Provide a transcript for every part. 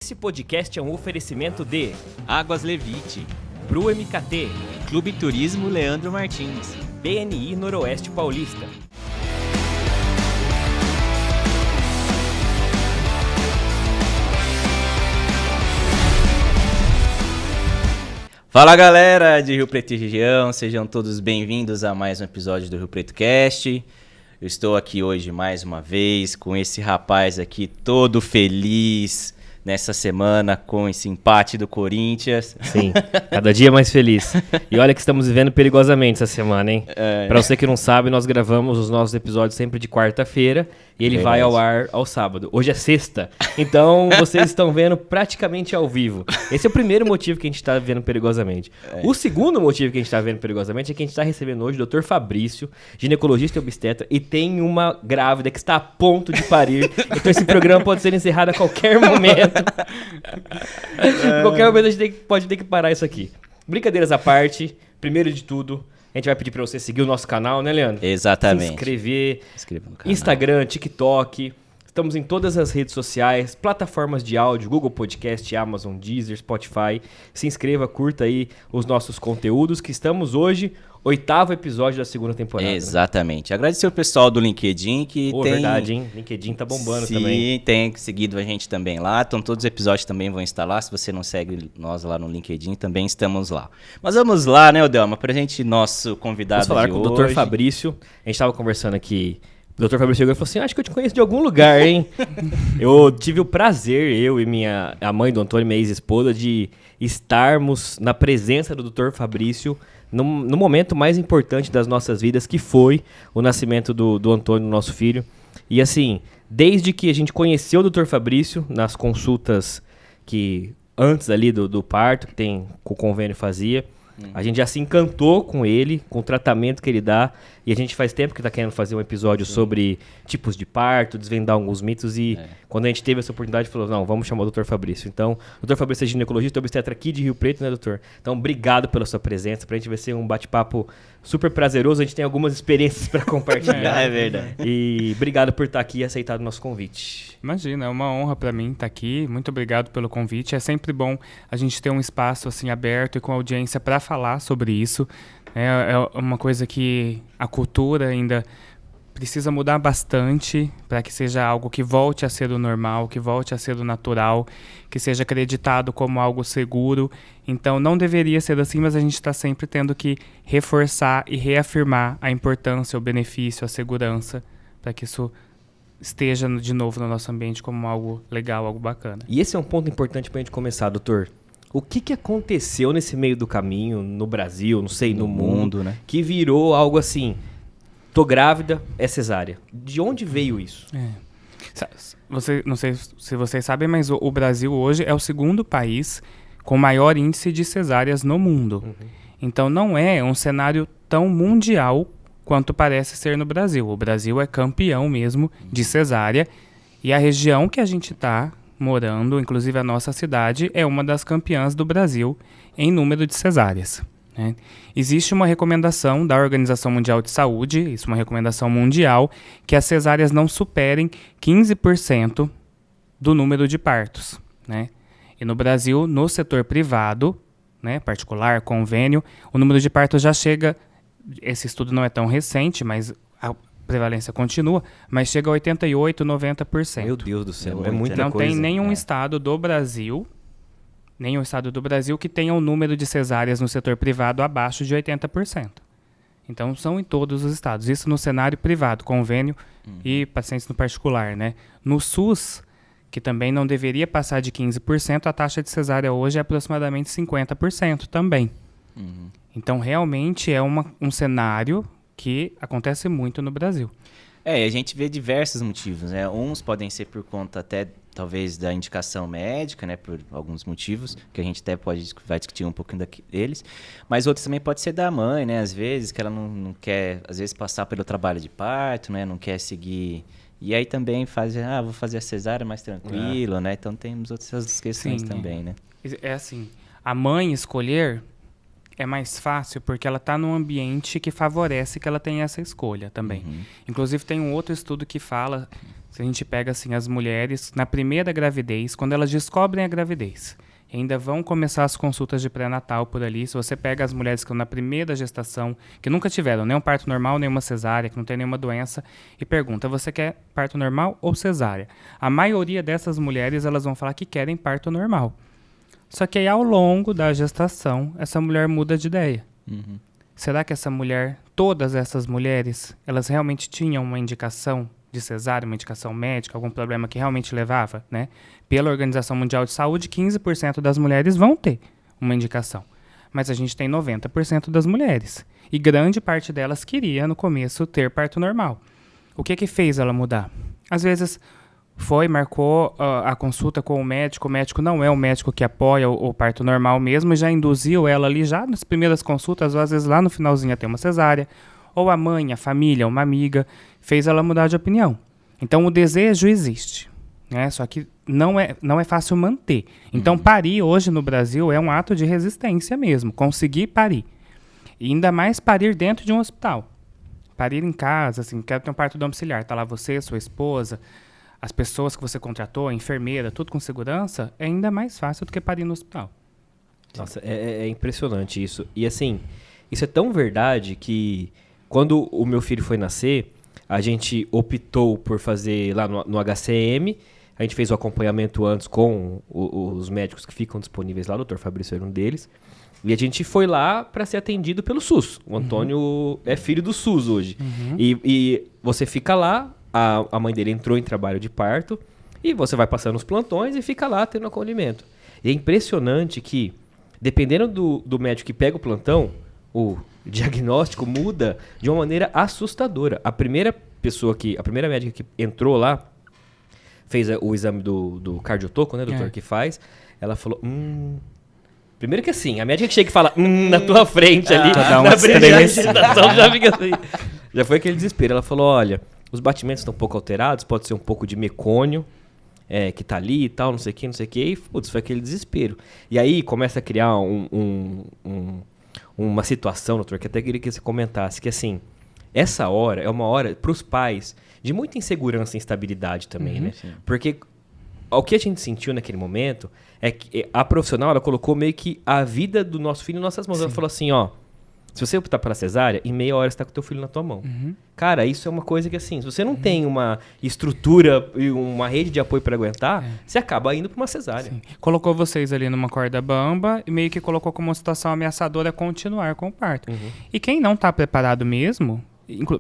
Esse podcast é um oferecimento de Águas Levite, Bru MKT, Clube Turismo Leandro Martins, BNI Noroeste Paulista. Fala galera de Rio Preto e região, sejam todos bem-vindos a mais um episódio do Rio Preto Cast. Eu estou aqui hoje mais uma vez com esse rapaz aqui todo feliz nessa semana com esse empate do Corinthians. Sim, cada dia mais feliz. E olha que estamos vivendo perigosamente essa semana, hein? Pra você que não sabe, nós gravamos os nossos episódios sempre de quarta-feira e ele vai ao ar ao sábado. Hoje é sexta, então vocês estão vendo praticamente ao vivo. Esse é o primeiro motivo que a gente está vendo perigosamente. O segundo motivo que a gente está vendo perigosamente é que a gente está recebendo hoje o Dr. Fabrício, ginecologista e obstetra, e tem uma grávida que está a ponto de parir. Então esse programa pode ser encerrado a qualquer momento. Qualquer momento a gente pode ter que parar isso aqui. Brincadeiras à parte, primeiro de tudo, a gente vai pedir pra você seguir o nosso canal, né, Leandro? Exatamente. Se inscrever, Inscreva no canal. Instagram, TikTok, estamos em todas as redes sociais, plataformas de áudio, Google Podcast, Amazon, Deezer, Spotify. Se inscreva, curta aí os nossos conteúdos, que estamos hoje, 8º episódio da segunda temporada. Exatamente. Agradecer o pessoal do LinkedIn que tem... verdade, hein? LinkedIn tá bombando também. Sim, tem seguido a gente também lá. Então todos os episódios também vão estar lá. Se você não segue nós lá no LinkedIn, também estamos lá. Mas vamos lá, né, Odelma? Pra gente, nosso convidado Vamos falar de com hoje. o Dr. Fabrício. A gente tava conversando aqui. O Dr. Fabrício chegou e falou assim: acho que eu te conheço de algum lugar, hein? Eu tive o prazer, eu e a mãe do Antônio, minha ex-esposa, de estarmos na presença do Dr. Fabrício no momento mais importante das nossas vidas, que foi o nascimento do Antônio, nosso filho. E assim, desde que a gente conheceu o Dr. Fabrício, nas consultas que antes ali do parto, que o convênio fazia, a gente já se encantou com ele, com o tratamento que ele dá, e a gente faz tempo que está querendo fazer um episódio sobre tipos de parto, desvendar alguns mitos, e quando a gente teve essa oportunidade, falou, não, vamos chamar o Dr. Fabrício. Então, o Dr. Fabrício é ginecologista, obstetra aqui de Rio Preto, né, doutor? Então, obrigado pela sua presença, pra gente vai ser um bate-papo super prazeroso, a gente tem algumas experiências para compartilhar. É verdade. E obrigado por estar aqui e aceitar o nosso convite. Imagina, é uma honra para mim estar aqui. Muito obrigado pelo convite. É sempre bom a gente ter um espaço assim aberto e com audiência para falar sobre isso. É uma coisa que a cultura ainda precisa mudar bastante para que seja algo que volte a ser o normal, que volte a ser o natural, que seja acreditado como algo seguro. Então não deveria ser assim, mas a gente está sempre tendo que reforçar e reafirmar a importância, o benefício, a segurança, para que isso esteja de novo no nosso ambiente como algo legal, algo bacana. E esse é um ponto importante pra gente começar, doutor. O que aconteceu nesse meio do caminho, no Brasil, não sei, no mundo, né? Que virou algo assim, tô grávida, é cesárea. De onde veio isso? Não sei se vocês sabem, mas o Brasil hoje é o segundo país com maior índice de cesáreas no mundo. Então não é um cenário tão mundial quanto parece ser no Brasil. O Brasil é campeão mesmo de cesárea e a região que a gente está morando, inclusive a nossa cidade, é uma das campeãs do Brasil em número de cesáreas, né? Existe uma recomendação da Organização Mundial de Saúde, isso é uma recomendação mundial, que as cesáreas não superem 15% do número de partos, né? E no Brasil, no setor privado, né, particular, convênio, o número de partos já chega... Esse estudo não é tão recente, mas a prevalência continua, mas chega a 88%, 90%. Meu Deus do céu, é Não muita Não coisa. tem nenhum estado do Brasil que tenha um número de cesáreas no setor privado abaixo de 80%. Então, são em todos os estados. Isso no cenário privado, convênio e pacientes no particular, né? No SUS, que também não deveria passar de 15%, a taxa de cesárea hoje é aproximadamente 50% também. Então, realmente é um cenário que acontece muito no Brasil. E a gente vê diversos motivos, né? Uns podem ser por conta até, talvez, da indicação médica, né? Por alguns motivos, que a gente até vai discutir um pouquinho deles. Mas outros também pode ser da mãe, né? Às vezes, que ela não quer, às vezes, passar pelo trabalho de parto, né? Não quer seguir... E aí também vou fazer a cesárea mais tranquilo, né? Então temos outras questões também, né? É assim, a mãe escolher é mais fácil porque ela está num ambiente que favorece que ela tenha essa escolha também. Inclusive tem um outro estudo que fala Se a gente pega assim as mulheres na primeira gravidez, quando elas descobrem a gravidez, ainda vão começar as consultas de pré-natal por ali. Se você pega as mulheres que estão na primeira gestação, que nunca tiveram nem um parto normal, nem uma cesárea, que não tem nenhuma doença, e pergunta, você quer parto normal ou cesárea? A maioria dessas mulheres, elas vão falar que querem parto normal. Só que aí, ao longo da gestação, essa mulher muda de ideia. Uhum. Será que essa mulher, todas essas mulheres, elas realmente tinham uma indicação de cesárea, uma indicação médica, algum problema que realmente levava, né? Pela Organização Mundial de Saúde, 15% das mulheres vão ter uma indicação. Mas a gente tem 90% das mulheres. E grande parte delas queria, no começo, ter parto normal. O que fez ela mudar? Às vezes, marcou a consulta com o médico não é o médico que apoia o parto normal mesmo, e já induziu ela ali, já nas primeiras consultas, ou às vezes lá no finalzinho a ter uma cesárea, ou a mãe, a família, uma amiga, fez ela mudar de opinião. Então, o desejo existe, né? Só que não é fácil manter. Então, parir hoje no Brasil é um ato de resistência mesmo, conseguir parir. E ainda mais parir dentro de um hospital. Parir em casa, assim, quero ter um parto domiciliar, tá lá você, sua esposa, as pessoas que você contratou, a enfermeira, tudo com segurança, é ainda mais fácil do que parir no hospital. Nossa, é impressionante isso. E assim, isso é tão verdade que quando o meu filho foi nascer, a gente optou por fazer lá no HCM, a gente fez o acompanhamento antes com os médicos que ficam disponíveis lá, o Dr. Fabrício era um deles, e a gente foi lá para ser atendido pelo SUS. O Antônio é filho do SUS hoje. E você fica lá, a mãe dele entrou em trabalho de parto, e você vai passando os plantões e fica lá tendo acolhimento. E é impressionante que, dependendo do médico que pega o plantão, o diagnóstico muda de uma maneira assustadora. A primeira médica que entrou lá, fez o exame do cardiotoco, né, doutor, que faz, ela falou, primeiro que assim, a médica que chega e fala, na tua frente ali, na apresentação, já fica assim. Já foi aquele desespero. Ela falou, olha, os batimentos estão um pouco alterados, pode ser um pouco de mecônio, que tá ali e tal, não sei o que, e putz, foi aquele desespero. E aí começa a criar uma situação, doutor, que até queria que você comentasse, que assim, essa hora é uma hora para os pais de muita insegurança e instabilidade também, né? Sim. Porque o que a gente sentiu naquele momento é que a profissional, ela colocou meio que a vida do nosso filho em nossas mãos. Sim. Ela falou assim, ó, se você optar pela cesárea, em meia hora você tá com o teu filho na tua mão. Cara, isso é uma coisa que assim, se você não tem uma estrutura e uma rede de apoio para aguentar, você acaba indo para uma cesárea. Sim. Colocou vocês ali numa corda bamba e meio que colocou como uma situação ameaçadora continuar com o parto. E quem não tá preparado mesmo,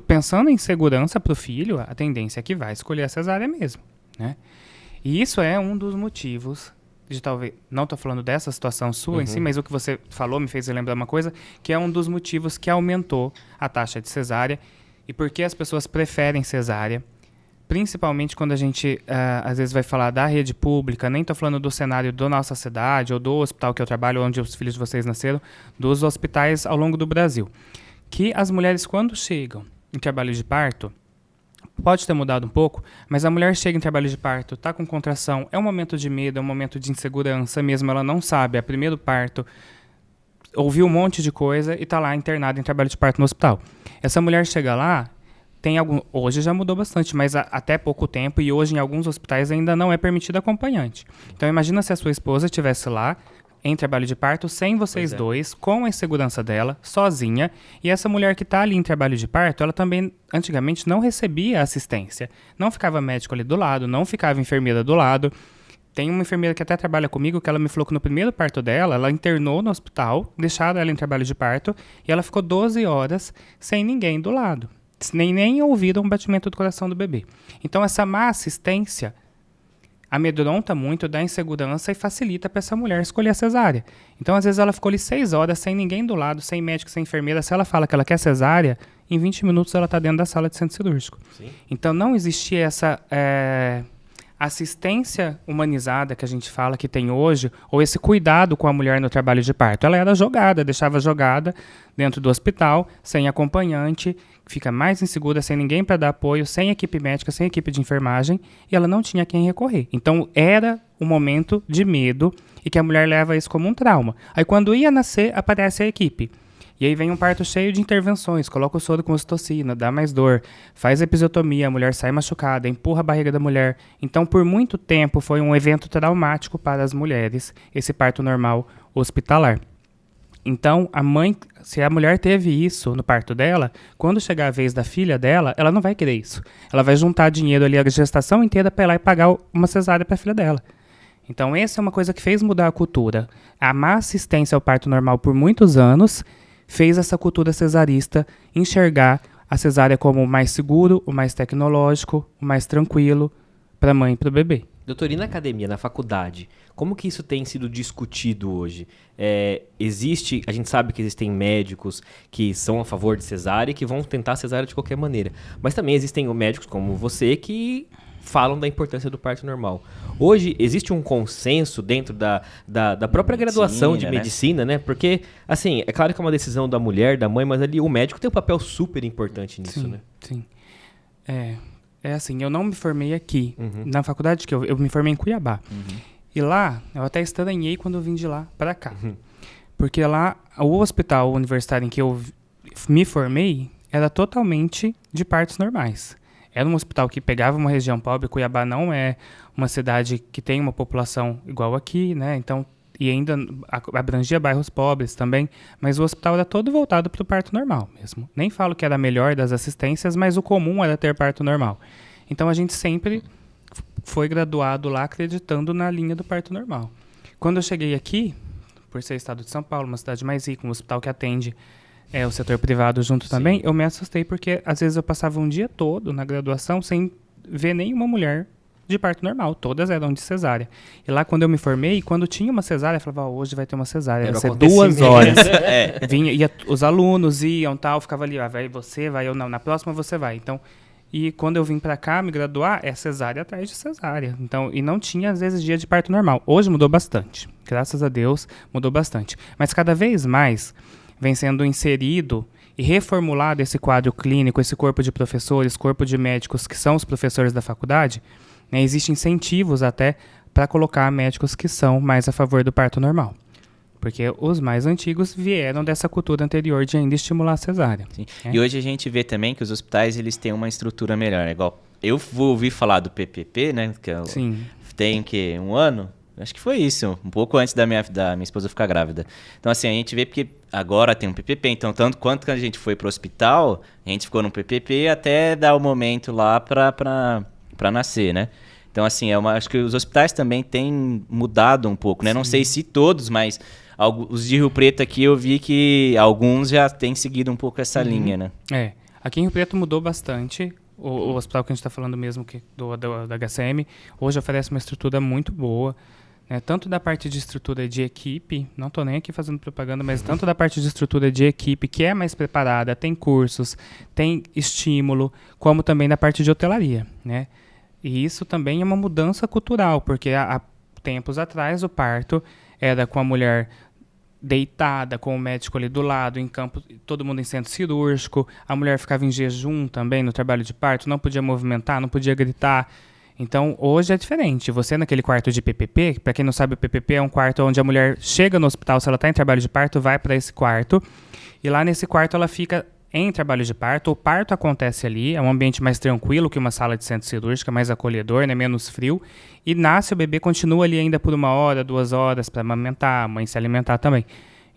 pensando em segurança para o filho, a tendência é que vai escolher a cesárea mesmo, né? E isso é um dos motivos de talvez, não estou falando dessa situação sua em si, mas o que você falou me fez lembrar uma coisa, que é um dos motivos que aumentou a taxa de cesárea e por que as pessoas preferem cesárea, principalmente quando a gente às vezes vai falar da rede pública, nem estou falando do cenário da nossa cidade ou do hospital que eu trabalho, onde os filhos de vocês nasceram, dos hospitais ao longo do Brasil. Que as mulheres, quando chegam em trabalho de parto, pode ter mudado um pouco, mas a mulher chega em trabalho de parto, está com contração, é um momento de medo, é um momento de insegurança mesmo, ela não sabe, é primeiro parto, ouviu um monte de coisa e está lá internada em trabalho de parto no hospital. Essa mulher chega lá, hoje já mudou bastante, mas até pouco tempo, e hoje em alguns hospitais ainda não é permitido acompanhante. Então imagina se a sua esposa estivesse lá, em trabalho de parto, sem vocês dois, com a insegurança dela, sozinha. E essa mulher que está ali em trabalho de parto, ela também, antigamente, não recebia assistência. Não ficava médico ali do lado, não ficava enfermeira do lado. Tem uma enfermeira que até trabalha comigo, que ela me falou que no primeiro parto dela, ela internou no hospital, deixaram ela em trabalho de parto, e ela ficou 12 horas sem ninguém do lado. Nem ouviram o batimento do coração do bebê. Então, essa má assistência amedronta muito, dá insegurança e facilita para essa mulher escolher a cesárea. Então, às vezes, ela ficou ali 6 horas sem ninguém do lado, sem médico, sem enfermeira. Se ela fala que ela quer cesárea, em 20 minutos ela está dentro da sala de centro cirúrgico. Sim. Então, não existia essa assistência humanizada que a gente fala que tem hoje, ou esse cuidado com a mulher no trabalho de parto. Ela era jogada, deixava jogada dentro do hospital, sem acompanhante, fica mais insegura, sem ninguém para dar apoio, sem equipe médica, sem equipe de enfermagem, e ela não tinha quem recorrer. Então, era um momento de medo e que a mulher leva isso como um trauma. Aí, quando ia nascer, aparece a equipe. E aí vem um parto cheio de intervenções, coloca o soro com ocitocina, dá mais dor, faz episiotomia, a mulher sai machucada, empurra a barriga da mulher. Então, por muito tempo, foi um evento traumático para as mulheres, esse parto normal hospitalar. Então, a mãe, se a mulher teve isso no parto dela, quando chegar a vez da filha dela, ela não vai querer isso. Ela vai juntar dinheiro ali, a gestação inteira, para ir lá e pagar uma cesárea para a filha dela. Então, essa é uma coisa que fez mudar a cultura. A má assistência ao parto normal por muitos anos fez essa cultura cesarista enxergar a cesárea como o mais seguro, o mais tecnológico, o mais tranquilo para a mãe e para o bebê. Doutor, e na academia, na faculdade, como que isso tem sido discutido hoje? A gente sabe que existem médicos que são a favor de cesárea e que vão tentar cesárea de qualquer maneira. Mas também existem médicos como você que falam da importância do parto normal. Hoje, existe um consenso dentro da própria graduação de medicina, né? Porque, assim, é claro que é uma decisão da mulher, da mãe, mas ali o médico tem um papel super importante nisso, né? Sim. É assim, eu não me formei aqui. Na faculdade que eu me formei em Cuiabá. E lá, eu até estranhei quando eu vim de lá para cá. Porque lá, o hospital universitário em que eu me formei era totalmente de partos normais. Era um hospital que pegava uma região pobre. Cuiabá não é uma cidade que tem uma população igual aqui, né? Então, e ainda abrangia bairros pobres também, mas o hospital era todo voltado para o parto normal mesmo. Nem falo que era a melhor das assistências, mas o comum era ter parto normal. Então, a gente sempre foi graduado lá acreditando na linha do parto normal. Quando eu cheguei aqui, por ser estado de São Paulo, uma cidade mais rica, um hospital que atende o setor privado junto também, eu me assustei porque às vezes eu passava um dia todo na graduação sem ver nenhuma mulher de parto normal, todas eram de cesárea. E lá quando eu me formei, quando tinha uma cesárea, eu falava, hoje vai ter uma cesárea, vai ser 2 horas. Os alunos iam, tal, ficava ali, vai você, vai eu, não, na próxima você vai. Então, e quando eu vim pra cá me graduar, é cesárea atrás de cesárea. Então, e não tinha às vezes dia de parto normal. Hoje mudou bastante, graças a Deus mudou bastante. Mas cada vez mais vem sendo inserido e reformulado esse quadro clínico, esse corpo de professores, corpo de médicos que são os professores da faculdade, né? Existem incentivos até para colocar médicos que são mais a favor do parto normal. Porque os mais antigos vieram dessa cultura anterior de ainda estimular a cesárea. Sim. E hoje a gente vê também que os hospitais eles têm uma estrutura melhor. Igual eu vou ouvir falar do PPP, né? Que tem que 1 ano? Acho que foi isso, um pouco antes da minha esposa ficar grávida. Então, assim, a gente vê porque agora tem um PPP, então, tanto quanto que a gente foi pro hospital, a gente ficou no PPP até dar o momento lá para nascer, né? Então, assim, acho que os hospitais também têm mudado um pouco, né? Não sei se todos, mas os de Rio Preto aqui eu vi que alguns já têm seguido um pouco essa linha, né? Aqui em Rio Preto mudou bastante. O hospital que a gente está falando mesmo, da HCM, hoje oferece uma estrutura muito boa. Tanto da parte de estrutura de equipe, não estou nem aqui fazendo propaganda, mas tanto da parte de estrutura de equipe, que é mais preparada, tem cursos, tem estímulo, como também da parte de hotelaria, né? E isso também é uma mudança cultural, porque há tempos atrás o parto era com a mulher deitada, com o médico ali do lado, em campo, todo mundo em centro cirúrgico, a mulher ficava em jejum também no trabalho de parto, não podia movimentar, não podia gritar. Então, hoje é diferente. Você naquele quarto de PPP, para quem não sabe, o PPP é um quarto onde a mulher chega no hospital, se ela está em trabalho de parto, vai para esse quarto. E lá nesse quarto ela fica em trabalho de parto. O parto acontece ali, é um ambiente mais tranquilo que uma sala de centro cirúrgico, mais acolhedor, né, menos frio. E nasce o bebê, continua ali ainda por 1 hora, 2 horas para amamentar, a mãe se alimentar também.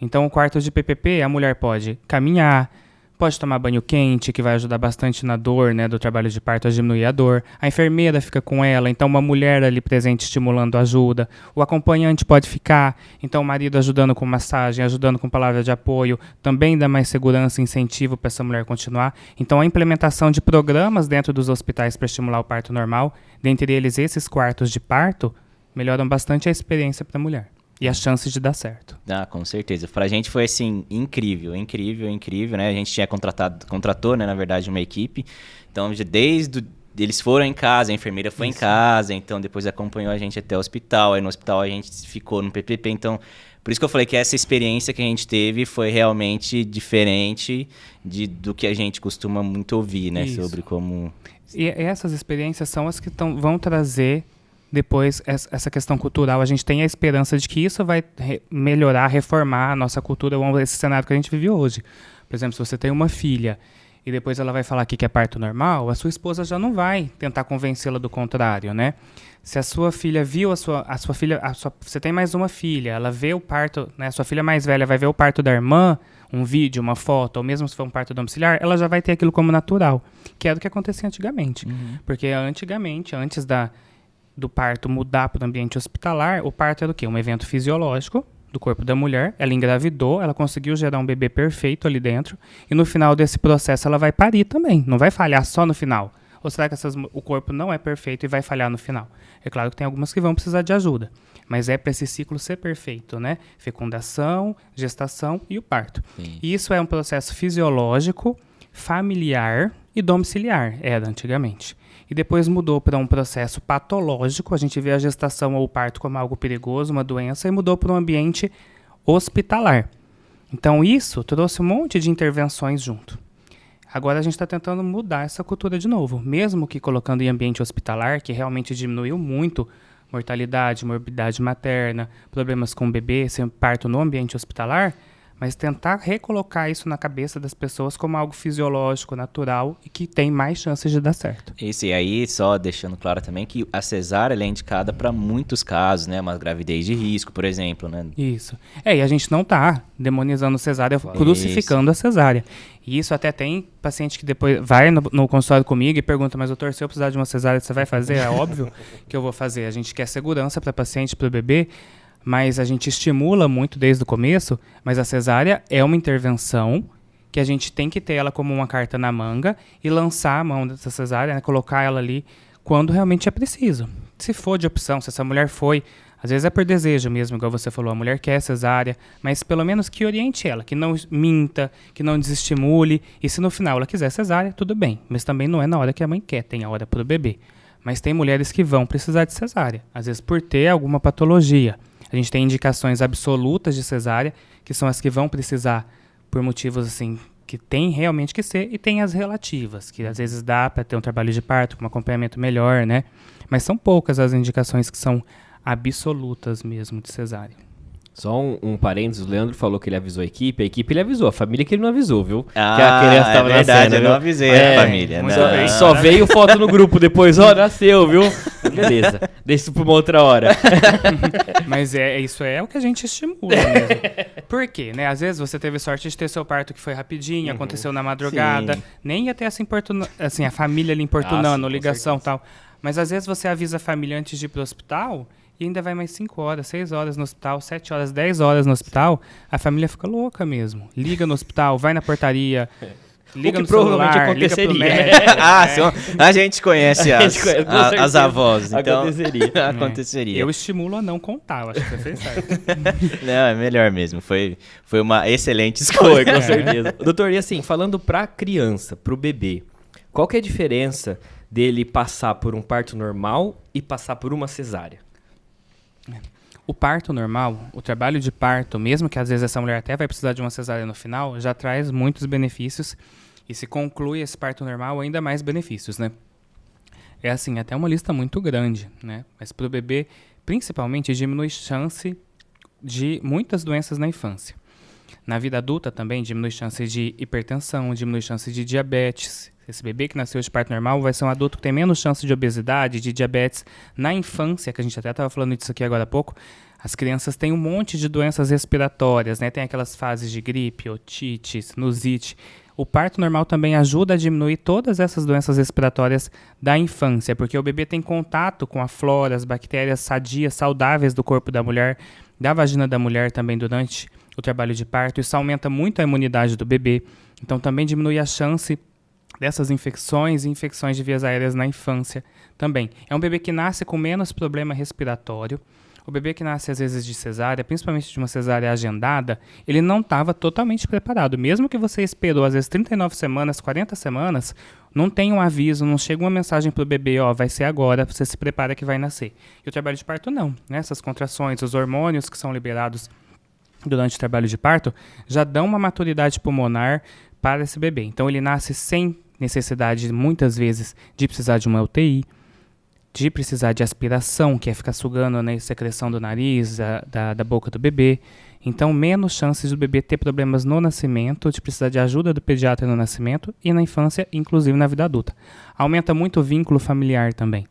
Então, o quarto de PPP, a mulher pode caminhar, pode tomar banho quente, que vai ajudar bastante na dor, né, do trabalho de parto, a diminuir a dor. A enfermeira fica com ela, então uma mulher ali presente estimulando ajuda. O acompanhante pode ficar, então o marido ajudando com massagem, ajudando com palavra de apoio, também dá mais segurança e incentivo para essa mulher continuar. Então a implementação de programas dentro dos hospitais para estimular o parto normal, dentre eles esses quartos de parto, melhoram bastante a experiência para a mulher. E as chances de dar certo. Com certeza. Pra gente foi, assim, incrível, né? A gente contratou, né, na verdade, uma equipe. Então, eles foram em casa, a enfermeira foi em casa, então depois acompanhou a gente até o hospital. Aí no hospital a gente ficou no PPP. Então, por isso que eu falei que essa experiência que a gente teve foi realmente diferente do que a gente costuma muito ouvir, né? Sobre como... E essas experiências são as que vão trazer depois essa questão cultural, a gente tem a esperança de que isso vai melhorar, reformar a nossa cultura, esse cenário que a gente vive hoje. Por exemplo, se você tem uma filha e depois ela vai falar que é parto normal, a sua esposa já não vai tentar convencê-la do contrário, né? Se a sua filha viu você tem mais uma filha, ela vê o parto, né? A sua filha mais velha vai ver o parto da irmã, um vídeo, uma foto, ou mesmo se for um parto domiciliar, ela já vai ter aquilo como natural, que era o que acontecia antigamente. Porque antigamente, antes do parto mudar para o ambiente hospitalar, o parto era o quê? Um evento fisiológico do corpo da mulher, ela engravidou, ela conseguiu gerar um bebê perfeito ali dentro, e no final desse processo ela vai parir também, não vai falhar só no final. Ou será que o corpo não é perfeito e vai falhar no final? É claro que tem algumas que vão precisar de ajuda, mas é para esse ciclo ser perfeito, né? Fecundação, gestação e o parto. Sim. E isso é um processo fisiológico, familiar e domiciliar, era antigamente. E depois mudou para um processo patológico, a gente vê a gestação ou o parto como algo perigoso, uma doença, e mudou para um ambiente hospitalar. Então isso trouxe um monte de intervenções junto. Agora a gente está tentando mudar essa cultura de novo, mesmo que colocando em ambiente hospitalar, que realmente diminuiu muito mortalidade, morbidade materna, problemas com o bebê, sem parto no ambiente hospitalar, mas tentar recolocar isso na cabeça das pessoas como algo fisiológico, natural e que tem mais chances de dar certo. Isso, e aí só deixando claro também que a cesárea ela é indicada para muitos casos, né? Uma gravidez de risco, por exemplo, né? Isso. E a gente não está demonizando a cesárea, crucificando a cesárea. E isso até tem paciente que depois vai no consultório comigo e pergunta, mas doutor, se eu precisar de uma cesárea, você vai fazer? É óbvio que eu vou fazer. A gente quer segurança para paciente, para o bebê, mas a gente estimula muito desde o começo, mas a cesárea é uma intervenção que a gente tem que ter ela como uma carta na manga e lançar a mão dessa cesárea, né, colocar ela ali quando realmente é preciso. Se for de opção, se essa mulher foi, às vezes é por desejo mesmo, igual você falou, a mulher quer cesárea, mas pelo menos que oriente ela, que não minta, que não desestimule, e se no final ela quiser cesárea, tudo bem, mas também não é na hora que a mãe quer, tem a hora para o bebê. Mas tem mulheres que vão precisar de cesárea, às vezes por ter alguma patologia. A gente tem indicações absolutas de cesárea, que são as que vão precisar por motivos assim, que tem realmente que ser, e tem as relativas, que às vezes dá para ter um trabalho de parto com um acompanhamento melhor, né? Mas são poucas as indicações que são absolutas mesmo de cesárea. Só um parênteses, o Leandro falou que ele avisou a equipe ele avisou, a família que ele não avisou, viu? Ah, que a criança tava é verdade, nascendo, eu viu? não avisei a família. muito Não. bem. Só veio foto no grupo depois, ó, nasceu, viu? Beleza, deixa isso pra uma outra hora. Mas isso é o que a gente estimula mesmo. Por quê, né? Às vezes você teve sorte de ter seu parto que foi rapidinho, aconteceu na madrugada, Sim. nem ia ter assim, a família ali importunando, Ah, sim, ligação e com certeza. tal. Mas às vezes você avisa a família antes de ir pro hospital e ainda vai mais 5 horas, 6 horas no hospital, 7 horas, 10 horas no hospital, a família fica louca mesmo. Liga no hospital, vai na portaria, liga que no provavelmente celular, liga pro aconteceria. médico. A gente conhece A gente conhece, com as certeza. avós, então Aconteceria. aconteceria. Eu estimulo a não contar, eu acho que você fez certo. Não, é melhor mesmo. Foi uma excelente Foi, escolha. com certeza. Doutor, e assim, falando pra criança, pro bebê, qual que é a diferença dele passar por um parto normal e passar por uma cesárea? O parto normal, o trabalho de parto, mesmo que às vezes essa mulher até vai precisar de uma cesárea no final, já traz muitos benefícios e se conclui esse parto normal, ainda mais benefícios, né? É assim, até uma lista muito grande, né? Mas para o bebê, principalmente, diminui chance de muitas doenças na infância. Na vida adulta também diminui chance de hipertensão, diminui chance de diabetes. Esse bebê que nasceu de parto normal vai ser um adulto que tem menos chance de obesidade, de diabetes. Na infância, que a gente até estava falando disso aqui agora há pouco, as crianças têm um monte de doenças respiratórias, né? Tem aquelas fases de gripe, otite, sinusite. O parto normal também ajuda a diminuir todas essas doenças respiratórias da infância, porque o bebê tem contato com a flora, as bactérias sadias, saudáveis do corpo da mulher, da vagina da mulher também durante o trabalho de parto. Isso aumenta muito a imunidade do bebê, então também diminui a chance dessas infecções e infecções de vias aéreas na infância também. É um bebê que nasce com menos problema respiratório. O bebê que nasce às vezes de cesárea, principalmente de uma cesárea agendada, ele não estava totalmente preparado. Mesmo que você esperou às vezes 39 semanas, 40 semanas, não tem um aviso, não chega uma mensagem para o bebê, ó, vai ser agora, você se prepara que vai nascer. E o trabalho de parto não, né? Essas contrações, os hormônios que são liberados durante o trabalho de parto, já dão uma maturidade pulmonar para esse bebê. Então ele nasce sem necessidade, muitas vezes, de precisar de uma UTI. de precisar de aspiração, que é ficar sugando a secreção do nariz, da boca do bebê. Então, menos chances do bebê ter problemas no nascimento, de precisar de ajuda do pediatra no nascimento e na infância, inclusive na vida adulta. Aumenta muito o vínculo familiar também.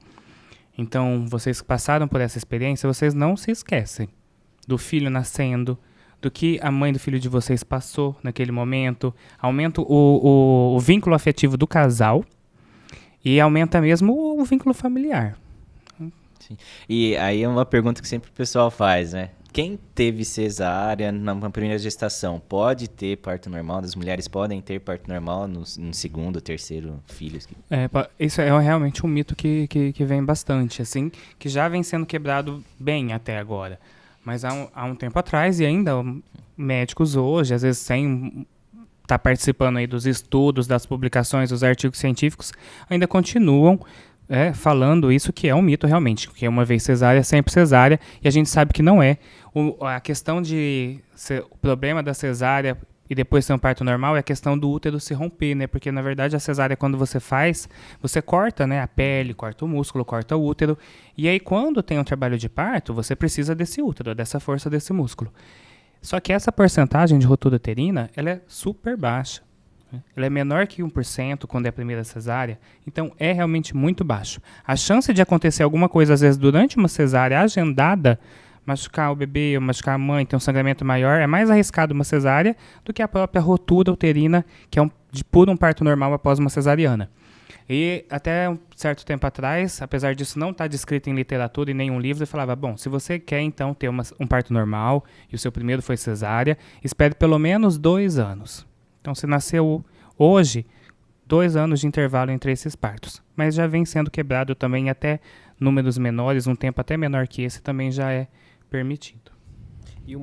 Então, vocês que passaram por essa experiência, vocês não se esquecem do filho nascendo, do que a mãe do filho de vocês passou naquele momento. Aumenta o vínculo afetivo do casal e aumenta mesmo o vínculo familiar. Sim. E aí é uma pergunta que sempre o pessoal faz, né? Quem teve cesárea na primeira gestação pode ter parto normal? As mulheres podem ter parto normal no segundo, terceiro filho? Isso é realmente um mito que vem bastante, assim, que já vem sendo quebrado bem até agora. Mas há um tempo atrás, e ainda médicos hoje, às vezes sem estar participando aí dos estudos, das publicações, dos artigos científicos, ainda continuam falando isso, que é um mito realmente, que é uma vez cesárea, sempre cesárea, e a gente sabe que não é. A questão o problema da cesárea e depois ter um parto normal é a questão do útero se romper, né? Porque, na verdade, a cesárea, quando você faz, você corta, né, a pele, corta o músculo, corta o útero, e aí, quando tem um trabalho de parto, você precisa desse útero, dessa força desse músculo. Só que essa porcentagem de ruptura uterina, ela é super baixa. Ela é menor que 1% quando é a primeira cesárea, então é realmente muito baixo. A chance de acontecer alguma coisa, às vezes, durante uma cesárea agendada, machucar o bebê, ou machucar a mãe, ter um sangramento maior, é mais arriscado uma cesárea do que a própria rotura uterina, que é por um parto normal após uma cesariana. E até um certo tempo atrás, apesar disso não estar descrito em literatura e nenhum livro, eu falava, bom, se você quer então ter um parto normal, e o seu primeiro foi cesárea, espere pelo menos 2 anos. Então, se nasceu hoje, 2 anos de intervalo entre esses partos. Mas já vem sendo quebrado também até números menores, um tempo até menor que esse também já é permitido. E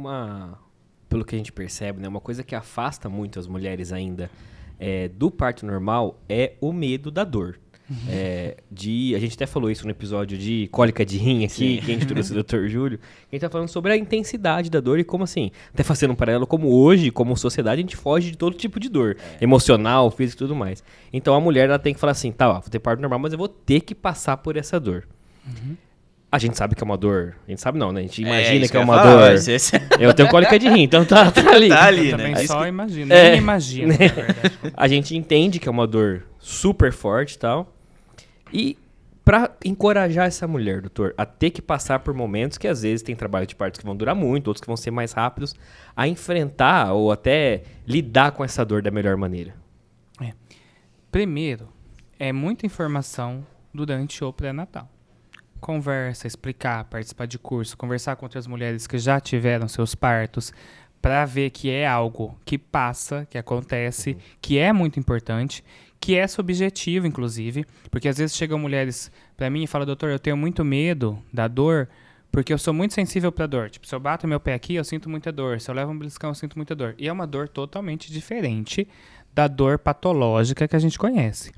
pelo que a gente percebe, né, uma coisa que afasta muito as mulheres ainda do parto normal é o medo da dor. A gente até falou isso no episódio de cólica de rim aqui, que a gente trouxe o Dr. Júlio. A gente tá falando sobre a intensidade da dor e como assim, até fazendo um paralelo, como hoje, como sociedade, a gente foge de todo tipo de dor, emocional, física e tudo mais. Então a mulher, ela tem que falar assim, tá, vou ter parto normal, mas eu vou ter que passar por essa dor. A gente sabe que é uma dor, a gente sabe não, né? A gente imagina que é uma dor. Eu tenho cólica de rim, então tá ali. Tá ali, também né? só imagina, nem imagina, na verdade. A gente entende que é uma dor super forte e tal. E para encorajar essa mulher, doutor, a ter que passar por momentos que às vezes tem trabalho de partos que vão durar muito, outros que vão ser mais rápidos, a enfrentar ou até lidar com essa dor da melhor maneira. Primeiro, é muita informação durante o pré-natal. Conversa, explicar, participar de curso, conversar com outras mulheres que já tiveram seus partos, para ver que é algo que passa, que acontece, que é muito importante, que é subjetivo, inclusive, porque às vezes chegam mulheres para mim e falam, doutor, eu tenho muito medo da dor, porque eu sou muito sensível para dor. Tipo, se eu bato meu pé aqui, eu sinto muita dor. Se eu levo um beliscão, eu sinto muita dor. E é uma dor totalmente diferente da dor patológica que a gente conhece.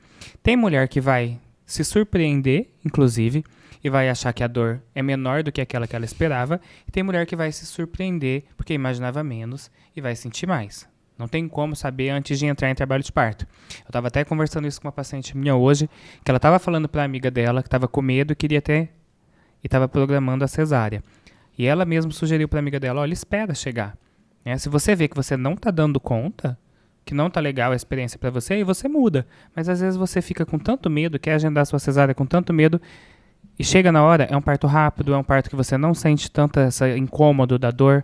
Tem mulher que vai se surpreender, inclusive, e vai achar que a dor é menor do que aquela que ela esperava. E tem mulher que vai se surpreender porque imaginava menos e vai sentir mais. Não tem como saber antes de entrar em trabalho de parto. Eu estava até conversando isso com uma paciente minha hoje, que ela estava falando para a amiga dela que estava com medo e queria ter, e estava programando a cesárea. E ela mesma sugeriu para a amiga dela, olha, espera chegar. Se você vê que você não está dando conta, que não está legal a experiência para você, aí você muda. Mas às vezes você fica com tanto medo, quer agendar sua cesárea com tanto medo, e chega na hora, é um parto rápido, é um parto que você não sente tanto esse incômodo da dor.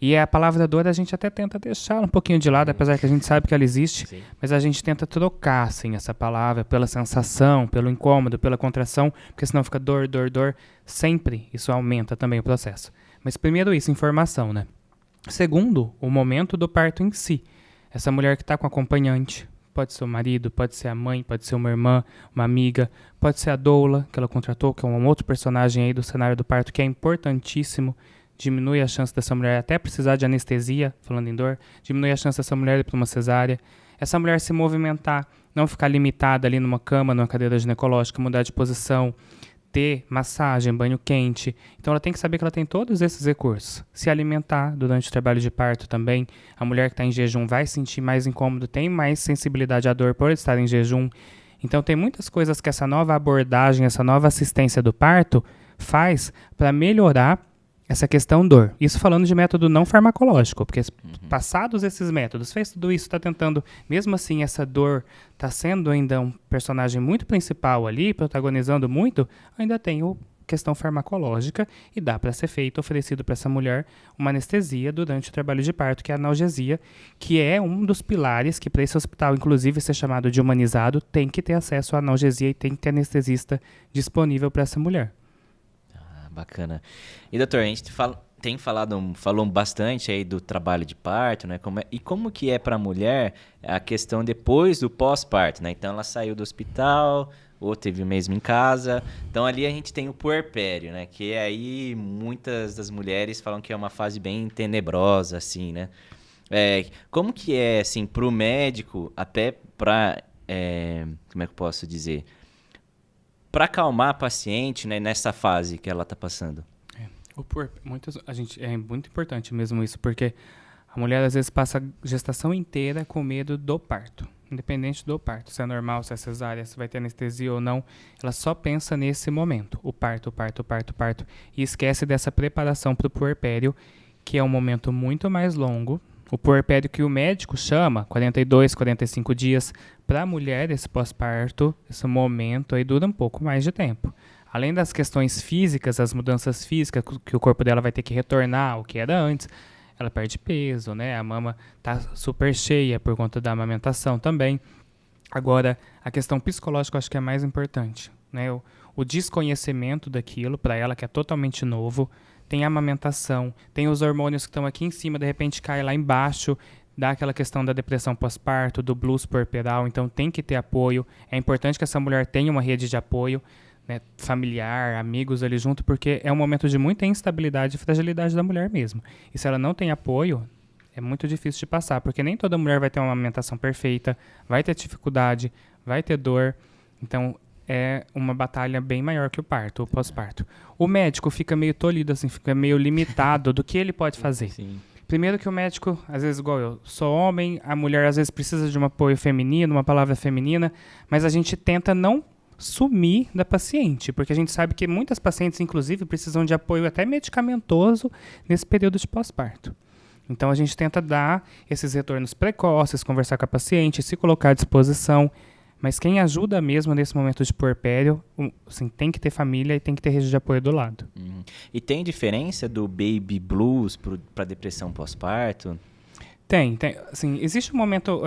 E a palavra dor a gente até tenta deixar um pouquinho de lado, apesar que a gente sabe que ela existe, sim, mas a gente tenta trocar assim, essa palavra pela sensação, pelo incômodo, pela contração, porque senão fica dor, dor, dor. Sempre isso aumenta também o processo. Mas primeiro isso, informação, né? Segundo, o momento do parto em si. Essa mulher que está com acompanhante, pode ser o marido, pode ser a mãe, pode ser uma irmã, uma amiga, pode ser a doula que ela contratou, que é um outro personagem aí do cenário do parto que é importantíssimo. Diminui a chance dessa mulher até precisar de anestesia, falando em dor, diminui a chance dessa mulher ir para uma cesárea. Essa mulher se movimentar, não ficar limitada ali numa cama, numa cadeira ginecológica, mudar de posição, ter massagem, banho quente. Então ela tem que saber que ela tem todos esses recursos. Se alimentar durante o trabalho de parto também. A mulher que está em jejum vai sentir mais incômodo, tem mais sensibilidade à dor por estar em jejum. Então, tem muitas coisas que essa nova abordagem, essa nova assistência do parto faz para melhorar essa questão dor. Isso falando de método não farmacológico, porque passados esses métodos, fez tudo isso, está tentando, mesmo assim, essa dor está sendo ainda um personagem muito principal ali, protagonizando muito, ainda tem a questão farmacológica e dá para ser feito, oferecido para essa mulher uma anestesia durante o trabalho de parto, que é a analgesia, que é um dos pilares que para esse hospital, inclusive, ser chamado de humanizado, tem que ter acesso à analgesia e tem que ter anestesista disponível para essa mulher. Bacana. E, doutor, a gente falou bastante aí do trabalho de parto, né? Como que é para a mulher a questão depois do pós-parto, né? Então, ela saiu do hospital, ou teve mesmo em casa. Então, ali a gente tem o puerpério, né? Que aí muitas das mulheres falam que é uma fase bem tenebrosa, assim, né? Como que é, assim, para o médico, até para... como é que eu posso dizer? Para acalmar a paciente, né, nessa fase que ela está passando. É muito importante mesmo isso, porque a mulher às vezes passa a gestação inteira com medo do parto, independente do parto, se é normal, se é cesárea, se vai ter anestesia ou não, ela só pensa nesse momento, o parto, e esquece dessa preparação para o puerpério, que é um momento muito mais longo. O puerpério que o médico chama, 42, 45 dias, para a mulher, esse pós-parto, esse momento aí dura um pouco mais de tempo. Além das questões físicas, as mudanças físicas, que o corpo dela vai ter que retornar ao que era antes, ela perde peso, né? A mama está super cheia por conta da amamentação também. Agora, a questão psicológica eu acho que é mais importante, né? O desconhecimento daquilo, para ela que é totalmente novo, tem a amamentação, tem os hormônios que estão aqui em cima, de repente cai lá embaixo, dá aquela questão da depressão pós-parto, do blues puerperal, então tem que ter apoio. É importante que essa mulher tenha uma rede de apoio, né, familiar, amigos ali junto, porque é um momento de muita instabilidade e fragilidade da mulher mesmo. E se ela não tem apoio, é muito difícil de passar, porque nem toda mulher vai ter uma amamentação perfeita, vai ter dificuldade, vai ter dor, então é uma batalha bem maior que o parto, o pós-parto. O médico fica meio tolhido, assim, fica meio limitado do que ele pode fazer. Sim. Primeiro que o médico, às vezes, igual eu, sou homem, a mulher às vezes precisa de um apoio feminino, uma palavra feminina, mas a gente tenta não sumir da paciente, porque a gente sabe que muitas pacientes, inclusive, precisam de apoio até medicamentoso nesse período de pós-parto. Então, a gente tenta dar esses retornos precoces, conversar com a paciente, se colocar à disposição. Mas quem ajuda mesmo nesse momento de puerpério, assim, tem que ter família e tem que ter rede de apoio do lado. E tem diferença do baby blues para depressão pós-parto? Tem. Assim, existe um momento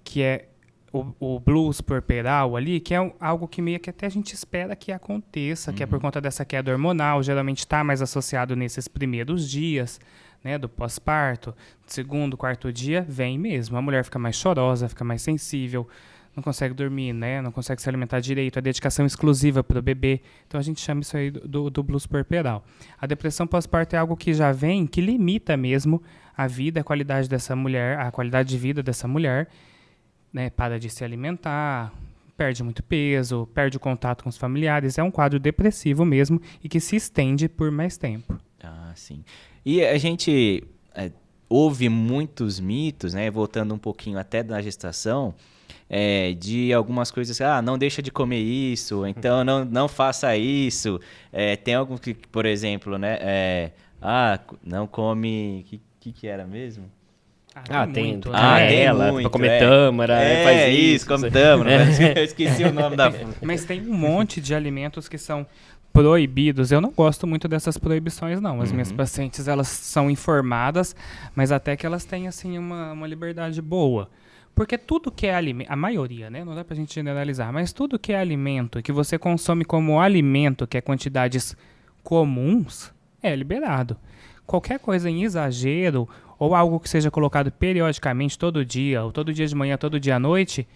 que é o blues puerperal ali, que é algo que meio que até a gente espera que aconteça, que é por conta dessa queda hormonal, geralmente está mais associado nesses primeiros dias, né, do pós-parto. Segundo, quarto dia, vem mesmo. A mulher fica mais chorosa, fica mais sensível, não consegue dormir, né? Não consegue se alimentar direito, a dedicação exclusiva para o bebê. Então a gente chama isso aí do blues puerperal. A depressão pós-parto é algo que já vem, que limita mesmo a vida, a qualidade dessa mulher, a qualidade de vida dessa mulher, né? Para de se alimentar, perde muito peso, perde o contato com os familiares. É um quadro depressivo mesmo e que se estende por mais tempo. Ah, sim. E a gente ouve muitos mitos, né? Voltando um pouquinho até da gestação, de algumas coisas, não deixa de comer isso, então não faça isso. Tem alguns que, por exemplo, né? Não come... O que era mesmo? Tem muito, canela, pra comer tâmara, faz isso. Come tâmara. Eu esqueci o nome da... Mas tem um monte de alimentos que são proibidos. Eu não gosto muito dessas proibições, não. As minhas pacientes, elas são informadas, mas até que elas têm, assim, uma liberdade boa. Porque tudo que é alimento, a maioria, né? Não dá pra gente generalizar, mas tudo que é alimento, que você consome como alimento, que é quantidades comuns, é liberado. Qualquer coisa em exagero, ou algo que seja colocado periodicamente, todo dia, ou todo dia de manhã, todo dia à noite,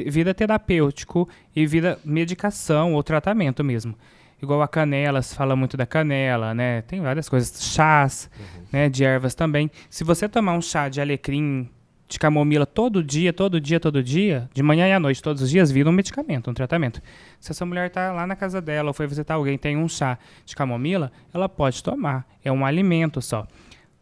vira terapêutico e vira medicação ou tratamento mesmo. Igual a canela, se fala muito da canela, né? Tem várias coisas, chás, né? De ervas também. Se você tomar um chá de alecrim, de camomila todo dia, de manhã e à noite, todos os dias, vira um medicamento, um tratamento. Se essa mulher está lá na casa dela ou foi visitar alguém, tem um chá de camomila, ela pode tomar. É um alimento só.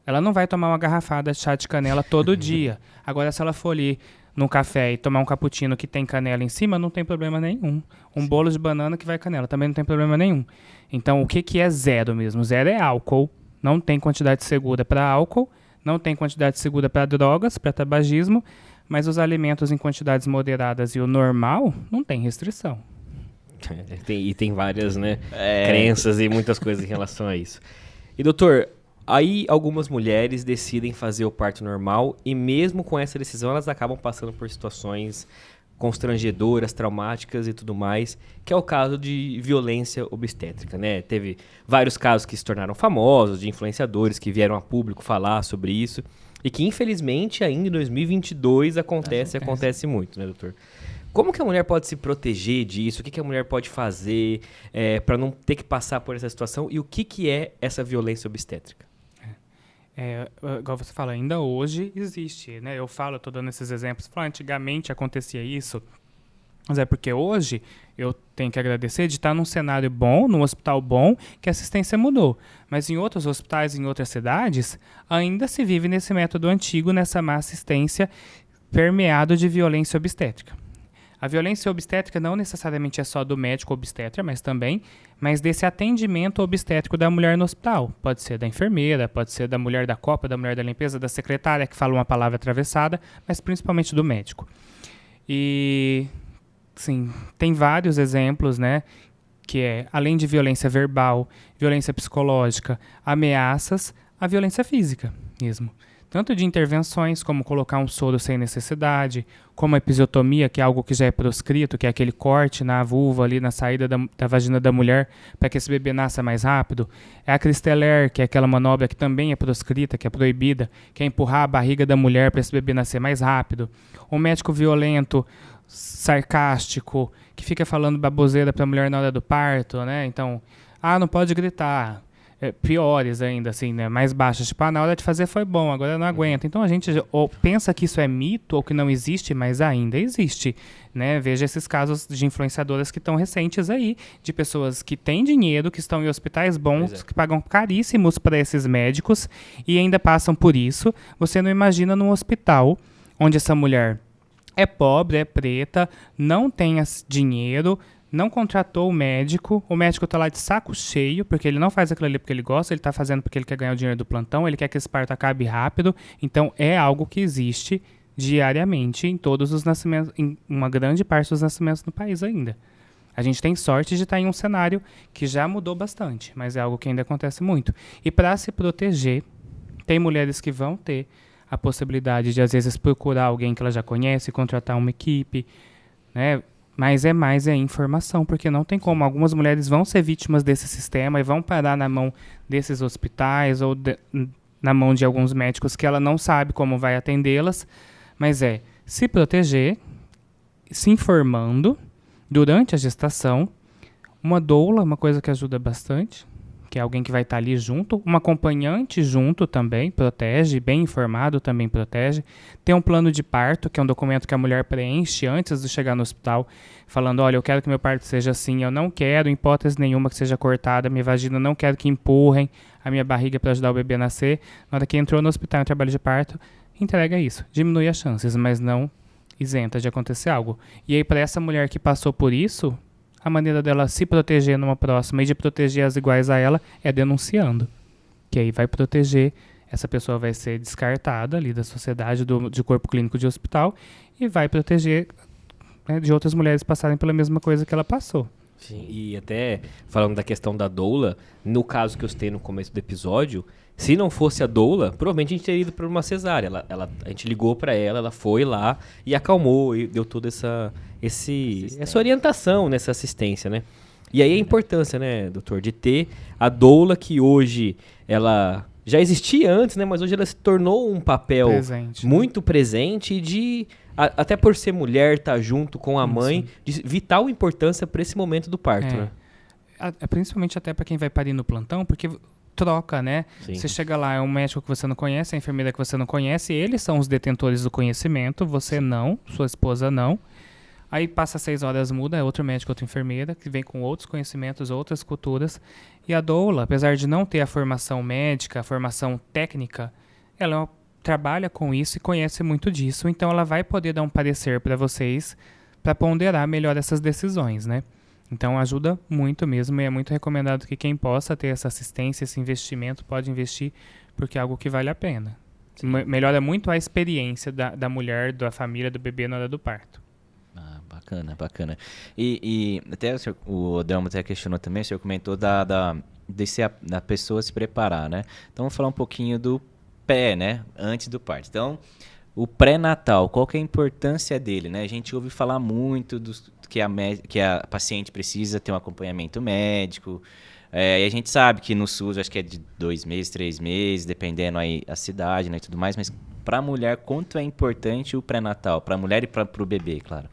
Ela não vai tomar uma garrafada de chá de canela todo dia. Agora, se ela for ali num café e tomar um cappuccino que tem canela em cima, não tem problema nenhum. Um bolo de banana que vai canela, também não tem problema nenhum. Então, o que é zero mesmo? Zero é álcool. Não tem quantidade segura para álcool, não tem quantidade segura para drogas, para tabagismo, mas os alimentos em quantidades moderadas e o normal não tem restrição. E tem várias, né, crenças e muitas coisas em relação a isso. E, doutor, aí algumas mulheres decidem fazer o parto normal e mesmo com essa decisão elas acabam passando por situações constrangedoras, traumáticas e tudo mais, que é o caso de violência obstétrica, né? Teve vários casos que se tornaram famosos, de influenciadores que vieram a público falar sobre isso e que infelizmente ainda em 2022 acontece muito, né, doutor? Como que a mulher pode se proteger disso? O que a mulher pode fazer para não ter que passar por essa situação? E o que é essa violência obstétrica? Igual você fala, ainda hoje existe, né? Eu tô dando esses exemplos, antigamente acontecia isso, mas é porque hoje eu tenho que agradecer de estar num cenário bom, num hospital bom, que a assistência mudou. Mas em outros hospitais, em outras cidades, ainda se vive nesse método antigo, nessa má assistência permeado de violência obstétrica. A violência obstétrica não necessariamente é só do médico obstetra, mas desse atendimento obstétrico da mulher no hospital. Pode ser da enfermeira, pode ser da mulher da copa, da mulher da limpeza, da secretária que fala uma palavra atravessada, mas principalmente do médico. E, sim, tem vários exemplos, né, que além de violência verbal, violência psicológica, ameaças, a violência física mesmo. Tanto de intervenções, como colocar um soro sem necessidade, como a episiotomia, que é algo que já é proscrito, que é aquele corte na vulva ali na saída da vagina da mulher para que esse bebê nasça mais rápido. É a Cristeler, que é aquela manobra que também é proscrita, que é proibida, que é empurrar a barriga da mulher para esse bebê nascer mais rápido. Um médico violento, sarcástico, que fica falando baboseira para a mulher na hora do parto, né? Então, não pode gritar. Piores ainda, assim, né? Mais baixas. Tipo, na hora de fazer foi bom, agora eu não aguento. Então a gente ou pensa que isso é mito ou que não existe, mas ainda existe, né? Veja esses casos de influenciadoras que estão recentes aí, de pessoas que têm dinheiro, que estão em hospitais bons, que pagam caríssimos para esses médicos e ainda passam por isso. Você não imagina num hospital onde essa mulher é pobre, é preta, não tem dinheiro, não contratou o médico está lá de saco cheio, porque ele não faz aquilo ali porque ele gosta, ele está fazendo porque ele quer ganhar o dinheiro do plantão, ele quer que esse parto acabe rápido. Então, é algo que existe diariamente em todos os nascimentos, em uma grande parte dos nascimentos no país ainda. A gente tem sorte de estar em um cenário que já mudou bastante, mas é algo que ainda acontece muito. E para se proteger, tem mulheres que vão ter a possibilidade de, às vezes, procurar alguém que ela já conhece, contratar uma equipe, né? Mas é informação, porque não tem como. Algumas mulheres vão ser vítimas desse sistema e vão parar na mão desses hospitais ou na mão de alguns médicos que ela não sabe como vai atendê-las. Mas se proteger, se informando durante a gestação. Uma doula, uma coisa que ajuda bastante, que é alguém que vai estar ali junto. Um acompanhante junto também protege, bem informado também protege. Tem um plano de parto, que é um documento que a mulher preenche antes de chegar no hospital, falando, olha, eu quero que meu parto seja assim, eu não quero, em hipótese nenhuma, que seja cortada, minha vagina, não quero que empurrem a minha barriga para ajudar o bebê a nascer. Na hora que entrou no hospital em trabalho de parto, entrega isso. Diminui as chances, mas não isenta de acontecer algo. E aí, para essa mulher que passou por isso, a maneira dela se proteger numa próxima e de proteger as iguais a ela é denunciando. Que aí vai proteger, essa pessoa vai ser descartada ali da sociedade, de corpo clínico de hospital e vai proteger, né, de outras mulheres passarem pela mesma coisa que ela passou. Sim, e até falando da questão da doula, no caso que eu citei no começo do episódio, se não fosse a doula, provavelmente a gente teria ido para uma cesárea. A gente ligou para ela foi lá e acalmou e deu toda essa orientação, nessa assistência, né? E aí a importância, né, doutor, de ter a doula que hoje ela já existia antes, né? Mas hoje ela se tornou um papel muito presente e de, até por ser mulher, estar junto com a mãe, de vital importância para esse momento do parto, né? Principalmente até para quem vai parir no plantão, porque troca, né? Sim. Você chega lá, é um médico que você não conhece, a enfermeira que você não conhece, eles são os detentores do conhecimento, você não, sua esposa não. Aí passa 6 horas, muda, é outro médico, outra enfermeira, que vem com outros conhecimentos, outras culturas. E a doula, apesar de não ter a formação médica, a formação técnica, ela trabalha com isso e conhece muito disso, então ela vai poder dar um parecer para vocês para ponderar melhor essas decisões, né? Então ajuda muito mesmo e é muito recomendado que quem possa ter essa assistência, esse investimento, pode investir, porque é algo que vale a pena. Melhora muito a experiência da mulher, da família, do bebê na hora do parto. Ah, bacana, bacana. E até o Delmo até questionou também, o senhor comentou da pessoa se preparar, né? Então vamos falar um pouquinho do pré, né? Antes do parto. Então, o pré-natal, qual que é a importância dele, né? A gente ouve falar muito que a paciente precisa ter um acompanhamento médico. E a gente sabe que no SUS, acho que é de 2 meses, 3 meses, dependendo aí a cidade, né, e tudo mais, mas para a mulher, quanto é importante o pré-natal? Para a mulher e para o bebê, claro.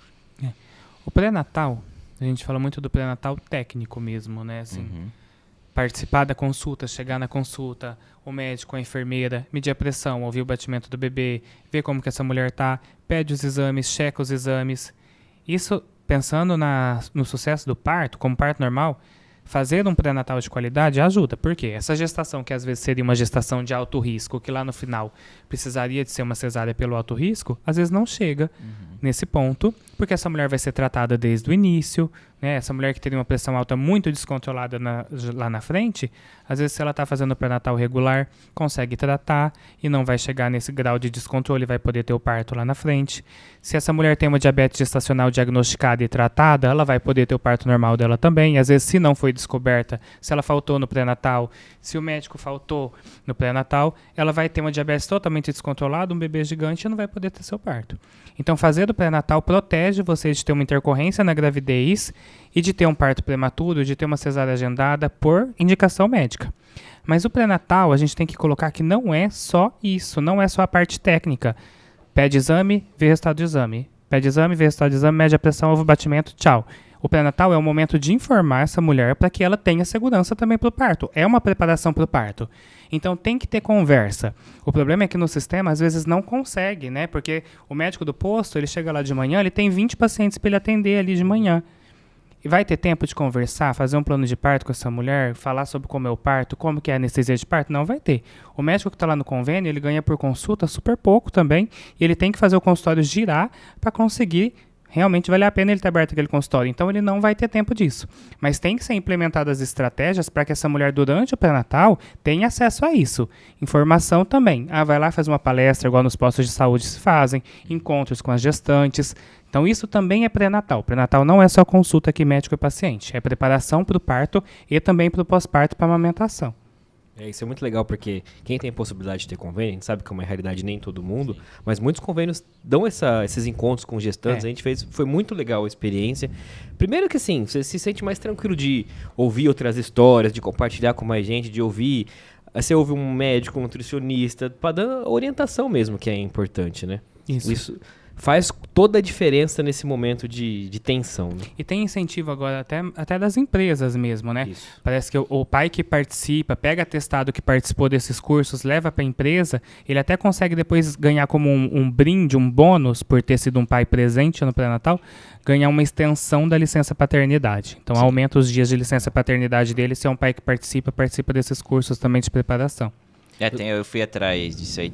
O pré-natal, a gente fala muito do pré-natal técnico mesmo, né? Assim, participar da consulta, chegar na consulta, o médico, a enfermeira, medir a pressão, ouvir o batimento do bebê, ver como que essa mulher tá, pede os exames, checa os exames. Isso, pensando no sucesso do parto, como parto normal, fazer um pré-natal de qualidade ajuda. Por quê? Essa gestação, que às vezes seria uma gestação de alto risco, que lá no final precisaria de ser uma cesárea pelo alto risco, às vezes não chega nesse ponto, porque essa mulher vai ser tratada desde o início, né? Essa mulher que teria uma pressão alta muito descontrolada lá na frente, às vezes se ela está fazendo o pré-natal regular, consegue tratar e não vai chegar nesse grau de descontrole, vai poder ter o parto lá na frente. Se essa mulher tem uma diabetes gestacional diagnosticada e tratada, ela vai poder ter o parto normal dela também. Às vezes, se não foi descoberta, se ela faltou no pré-natal, se o médico faltou no pré-natal, ela vai ter uma diabetes totalmente descontrolada, um bebê gigante e não vai poder ter seu parto. Então, fazer o pré-natal protege você de ter uma intercorrência na gravidez e de ter um parto prematuro, de ter uma cesárea agendada por indicação médica. Mas o pré-natal, a gente tem que colocar que não é só isso, não é só a parte técnica. Pede exame, vê resultado de exame. Pede exame, vê resultado de exame, mede a pressão, ouve o batimento, tchau. O pré-natal é o momento de informar essa mulher para que ela tenha segurança também para o parto. É uma preparação para o parto. Então tem que ter conversa. O problema é que no sistema às vezes não consegue, né? Porque o médico do posto, ele chega lá de manhã, ele tem 20 pacientes para ele atender ali de manhã. E vai ter tempo de conversar, fazer um plano de parto com essa mulher, falar sobre como é o parto, como que é a anestesia de parto? Não vai ter. O médico que está lá no convênio, ele ganha por consulta super pouco também, e ele tem que fazer o consultório girar para conseguir realmente valer a pena ele ter aberto aquele consultório. Então ele não vai ter tempo disso. Mas tem que ser implementadas estratégias para que essa mulher, durante o pré-natal, tenha acesso a isso. Informação também. Vai lá, faz uma palestra, igual nos postos de saúde se fazem, encontros com as gestantes. Então isso também é pré-natal. Pré-natal não é só consulta aqui médico e paciente. É preparação para o parto e também para o pós-parto para a amamentação. Isso é muito legal, porque quem tem a possibilidade de ter convênio, a gente sabe que é uma realidade nem todo mundo, mas muitos convênios dão esses encontros com gestantes. A gente fez, foi muito legal a experiência. Primeiro que assim, você se sente mais tranquilo de ouvir outras histórias, de compartilhar com mais gente, de ouvir. Você ouve um médico, um nutricionista, para dar orientação mesmo, que é importante, né? Isso faz toda a diferença nesse momento de tensão. Né? E tem incentivo agora até das empresas mesmo, né? Isso. Parece que o pai que participa, pega atestado que participou desses cursos, leva para a empresa, ele até consegue depois ganhar como um brinde, um bônus, por ter sido um pai presente no pré-natal, ganhar uma extensão da licença paternidade. Então aumenta os dias de licença paternidade dele, se é um pai que participa desses cursos também de preparação. Eu fui atrás disso aí,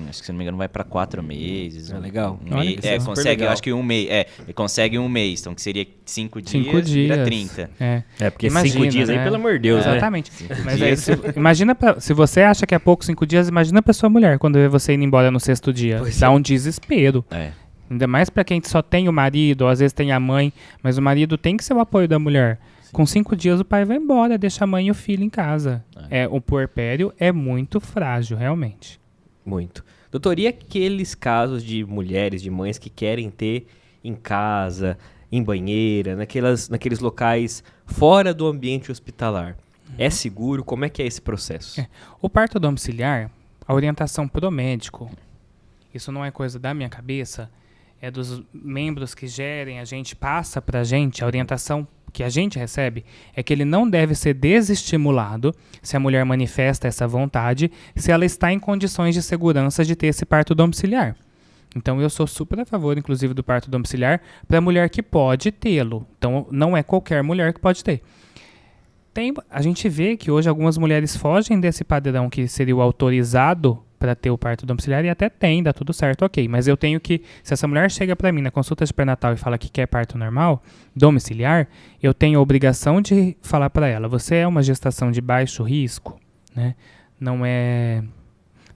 acho que se não me engano vai para 4 meses. É legal. Consegue, legal. Acho que 1 mês. Ele consegue 1 mês, então que seria 5 dias, vira 30. Porque 5 dias aí, pelo amor de Deus, exatamente. Mas aí, imagina, se você acha que é pouco 5 dias, imagina pra sua mulher quando vê você indo embora no 6º dia. Dá um desespero. Ainda mais pra quem só tem o marido, ou às vezes tem a mãe, mas o marido tem que ser o apoio da mulher. Com 5 dias o pai vai embora, deixa a mãe e o filho em casa. O puerpério é muito frágil, realmente. Muito. Doutor, e aqueles casos de mulheres, de mães que querem ter em casa, em banheira, naqueles locais fora do ambiente hospitalar? É seguro? Como é que é esse processo? O parto domiciliar, a orientação pro médico, isso não é coisa da minha cabeça, é dos membros que gerem, a gente passa pra gente, a orientação que a gente recebe é que ele não deve ser desestimulado se a mulher manifesta essa vontade, se ela está em condições de segurança de ter esse parto domiciliar. Então eu sou super a favor, inclusive, do parto domiciliar para a mulher que pode tê-lo. Então não é qualquer mulher que pode ter. A gente vê que hoje algumas mulheres fogem desse padrão que seria o autorizado para ter o parto domiciliar e até tem, dá tudo certo, ok. Mas eu tenho que, se essa mulher chega para mim na consulta de pré-natal e fala que quer parto normal, domiciliar, eu tenho a obrigação de falar para ela, você é uma gestação de baixo risco, né? Não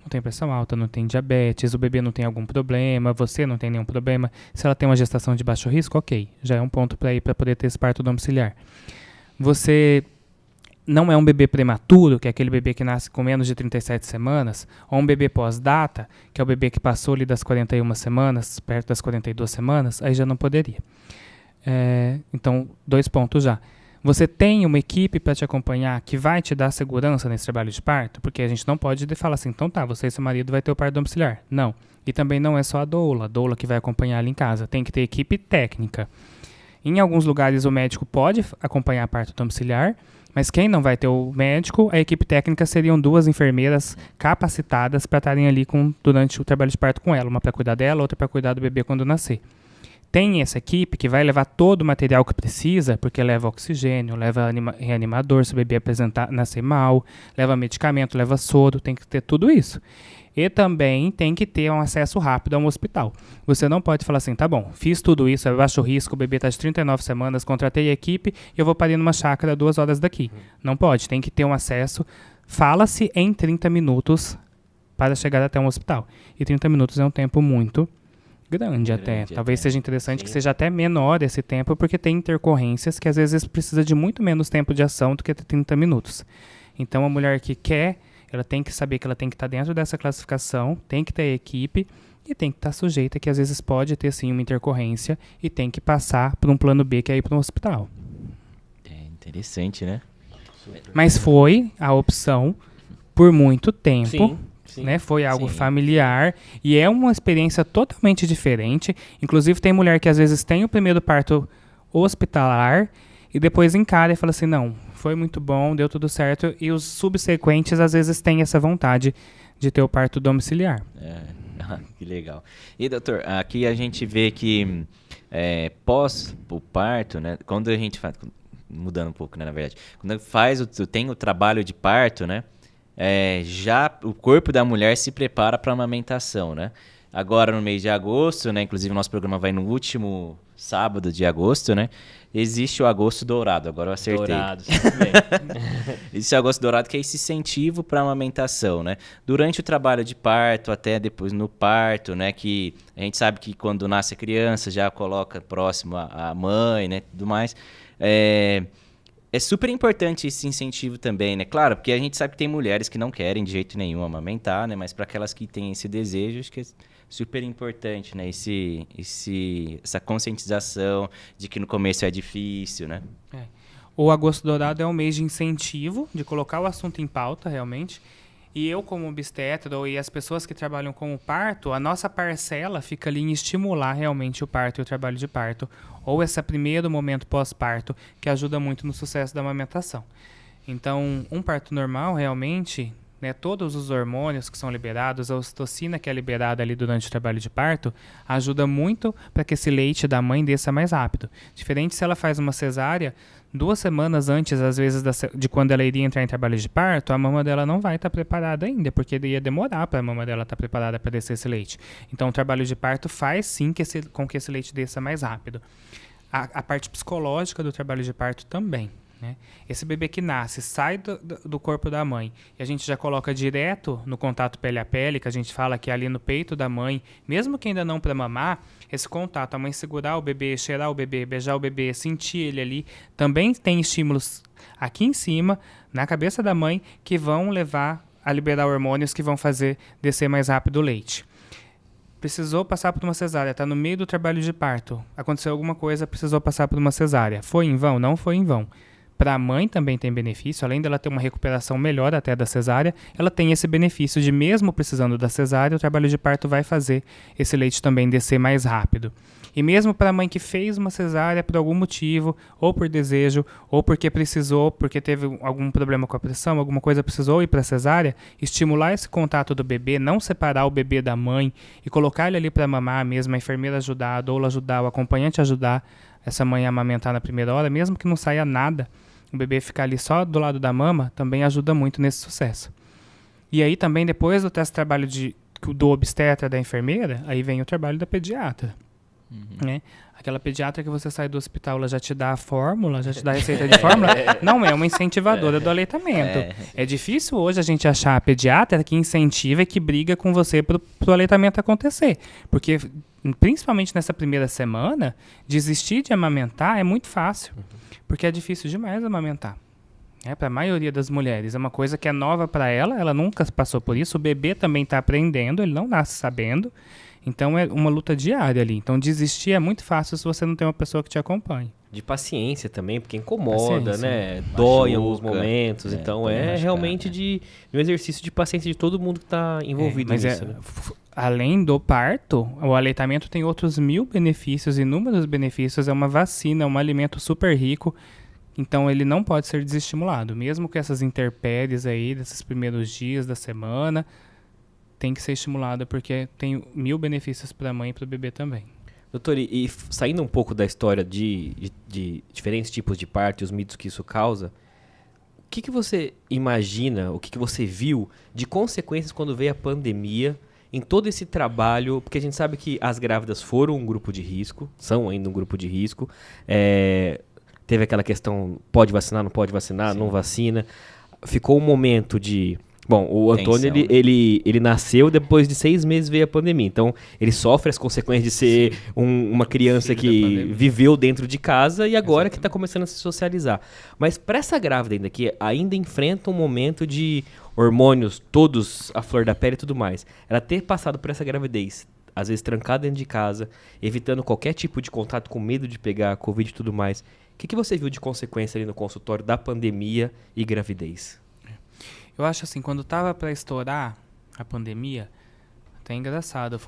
tem pressão alta, não tem diabetes, o bebê não tem algum problema, você não tem nenhum problema. Se ela tem uma gestação de baixo risco, ok, já é um ponto para ir para poder ter esse parto domiciliar. Você não é um bebê prematuro, que é aquele bebê que nasce com menos de 37 semanas, ou um bebê pós-data, que é o bebê que passou ali das 41 semanas, perto das 42 semanas, aí já não poderia. Então, 2 pontos já. Você tem uma equipe para te acompanhar que vai te dar segurança nesse trabalho de parto? Porque a gente não pode falar assim, então tá, você e seu marido vai ter o parto domiciliar. Não. E também não é só a doula que vai acompanhar ali em casa. Tem que ter equipe técnica. Em alguns lugares o médico pode acompanhar parto domiciliar, mas quem não vai ter o médico, a equipe técnica seriam 2 enfermeiras capacitadas para estarem ali durante o trabalho de parto com ela. Uma para cuidar dela, outra para cuidar do bebê quando nascer. Tem essa equipe que vai levar todo o material que precisa, porque leva oxigênio, leva reanimador, se o bebê nascer mal, leva medicamento, leva soro, tem que ter tudo isso. E também tem que ter um acesso rápido a um hospital. Você não pode falar assim, tá bom, fiz tudo isso, é baixo risco, o bebê está de 39 semanas, contratei a equipe e eu vou parir numa chácara 2 horas daqui. Não pode, tem que ter um acesso, fala-se em 30 minutos para chegar até um hospital. E 30 minutos é um tempo muito grande até. Talvez seja interessante que seja até menor esse tempo, porque tem intercorrências que às vezes precisa de muito menos tempo de ação do que 30 minutos. Então a mulher que quer, ela tem que saber que ela tem que estar dentro dessa classificação, tem que ter equipe e tem que estar sujeita que às vezes pode ter sim uma intercorrência e tem que passar por um plano B, que é ir para um hospital. É interessante, né? Mas foi a opção por muito tempo. Sim. Né? Foi algo familiar e é uma experiência totalmente diferente. Inclusive tem mulher que às vezes tem o primeiro parto hospitalar e depois encara e fala assim, não, foi muito bom, deu tudo certo, e os subsequentes às vezes têm essa vontade de ter o parto domiciliar. Que legal. E doutor, aqui a gente vê que pós o parto, né, quando a gente faz, mudando um pouco, né, na verdade, quando tem o trabalho de parto, né, já o corpo da mulher se prepara para a amamentação, né? Agora no mês de agosto, né? Inclusive o nosso programa vai no último sábado de agosto, né? Existe o agosto dourado, agora eu acertei. Dourado, Existe o agosto dourado, que é esse incentivo para a amamentação, né? Durante o trabalho de parto, até depois no parto, né? Que a gente sabe que quando nasce a criança já coloca próximo à mãe, né? Tudo mais. É super importante esse incentivo também, né? Claro, porque a gente sabe que tem mulheres que não querem de jeito nenhum amamentar, né? Mas para aquelas que têm esse desejo, acho que é super importante, né? Essa conscientização de que no começo é difícil, né? O Agosto Dourado é um mês de incentivo, de colocar o assunto em pauta, realmente. E eu, como obstetra, e as pessoas que trabalham com o parto, a nossa parcela fica ali em estimular realmente o parto e o trabalho de parto, ou esse primeiro momento pós-parto, que ajuda muito no sucesso da amamentação. Então, um parto normal, realmente, né, todos os hormônios que são liberados, a ocitocina que é liberada ali durante o trabalho de parto, ajuda muito para que esse leite da mãe desça mais rápido. Diferente se ela faz uma cesárea, 2 semanas antes, às vezes, de quando ela iria entrar em trabalho de parto, a mama dela não vai estar preparada ainda, porque ia demorar para a mama dela estar preparada para descer esse leite. Então, o trabalho de parto faz, sim, com que esse leite desça mais rápido. A parte psicológica do trabalho de parto também. Né? Esse bebê que nasce, sai do corpo da mãe e a gente já coloca direto no contato pele a pele, que a gente fala que é ali no peito da mãe, mesmo que ainda não para mamar, esse contato, a mãe segurar o bebê, cheirar o bebê, beijar o bebê, sentir ele ali, também tem estímulos aqui em cima, na cabeça da mãe, que vão levar a liberar hormônios que vão fazer descer mais rápido o leite. Precisou passar por uma cesárea, está no meio do trabalho de parto, aconteceu alguma coisa, precisou passar por uma cesárea. Foi em vão? Não foi em vão. Para a mãe também tem benefício, além dela ter uma recuperação melhor até da cesárea, ela tem esse benefício de, mesmo precisando da cesárea, o trabalho de parto vai fazer esse leite também descer mais rápido. E mesmo para a mãe que fez uma cesárea por algum motivo, ou por desejo, ou porque precisou, porque teve algum problema com a pressão, alguma coisa precisou ir para a cesárea, estimular esse contato do bebê, não separar o bebê da mãe e colocar ele ali para mamar mesmo, a enfermeira ajudar, a doula ajudar, o acompanhante ajudar essa mãe a amamentar na primeira hora, mesmo que não saia nada, o bebê ficar ali só do lado da mama, também ajuda muito nesse sucesso. E aí também, depois do teste de trabalho do obstetra, da enfermeira, aí vem o trabalho da pediatra. Né? Aquela pediatra que você sai do hospital, ela já te dá a fórmula, já te dá a receita de fórmula, não é uma incentivadora do aleitamento. É difícil hoje a gente achar a pediatra que incentiva e que briga com você pro aleitamento acontecer. Porque, principalmente nessa primeira semana, desistir de amamentar é muito fácil. Porque é difícil demais amamentar. Para a maioria das mulheres. É uma coisa que é nova para ela nunca passou por isso. O bebê também está aprendendo, ele não nasce sabendo. Então é uma luta diária ali. Então desistir é muito fácil se você não tem uma pessoa que te acompanhe. De paciência também, porque incomoda, né? Dói em alguns momentos. Então é realmente de um exercício de paciência de todo mundo que está envolvido nisso. Né? Além do parto, o aleitamento tem outros 1000 benefícios, inúmeros benefícios. É uma vacina, é um alimento super rico. Então ele não pode ser desestimulado. Mesmo com essas intempéries aí, desses primeiros dias da semana, tem que ser estimulado porque tem 1000 benefícios para a mãe e para o bebê também. Doutor, e saindo um pouco da história de diferentes tipos de parto e os mitos que isso causa, o que você imagina, o que você viu de consequências quando veio a pandemia em todo esse trabalho? Porque a gente sabe que as grávidas foram um grupo de risco, são ainda um grupo de risco. Teve aquela questão, pode vacinar, não pode vacinar, não vacina. Ficou um momento de... Bom, o Antônio, ele nasceu depois de 6 meses veio a pandemia. Então, ele sofre as consequências de ser uma criança que viveu dentro de casa e agora que está começando a se socializar. Mas para essa grávida ainda, que ainda enfrenta um momento de hormônios todos à flor da pele e tudo mais, ela ter passado por essa gravidez, às vezes trancada dentro de casa, evitando qualquer tipo de contato, com medo de pegar a Covid e tudo mais, o que você viu de consequência ali no consultório da pandemia e gravidez? Eu acho assim, quando tava para estourar a pandemia, até engraçado,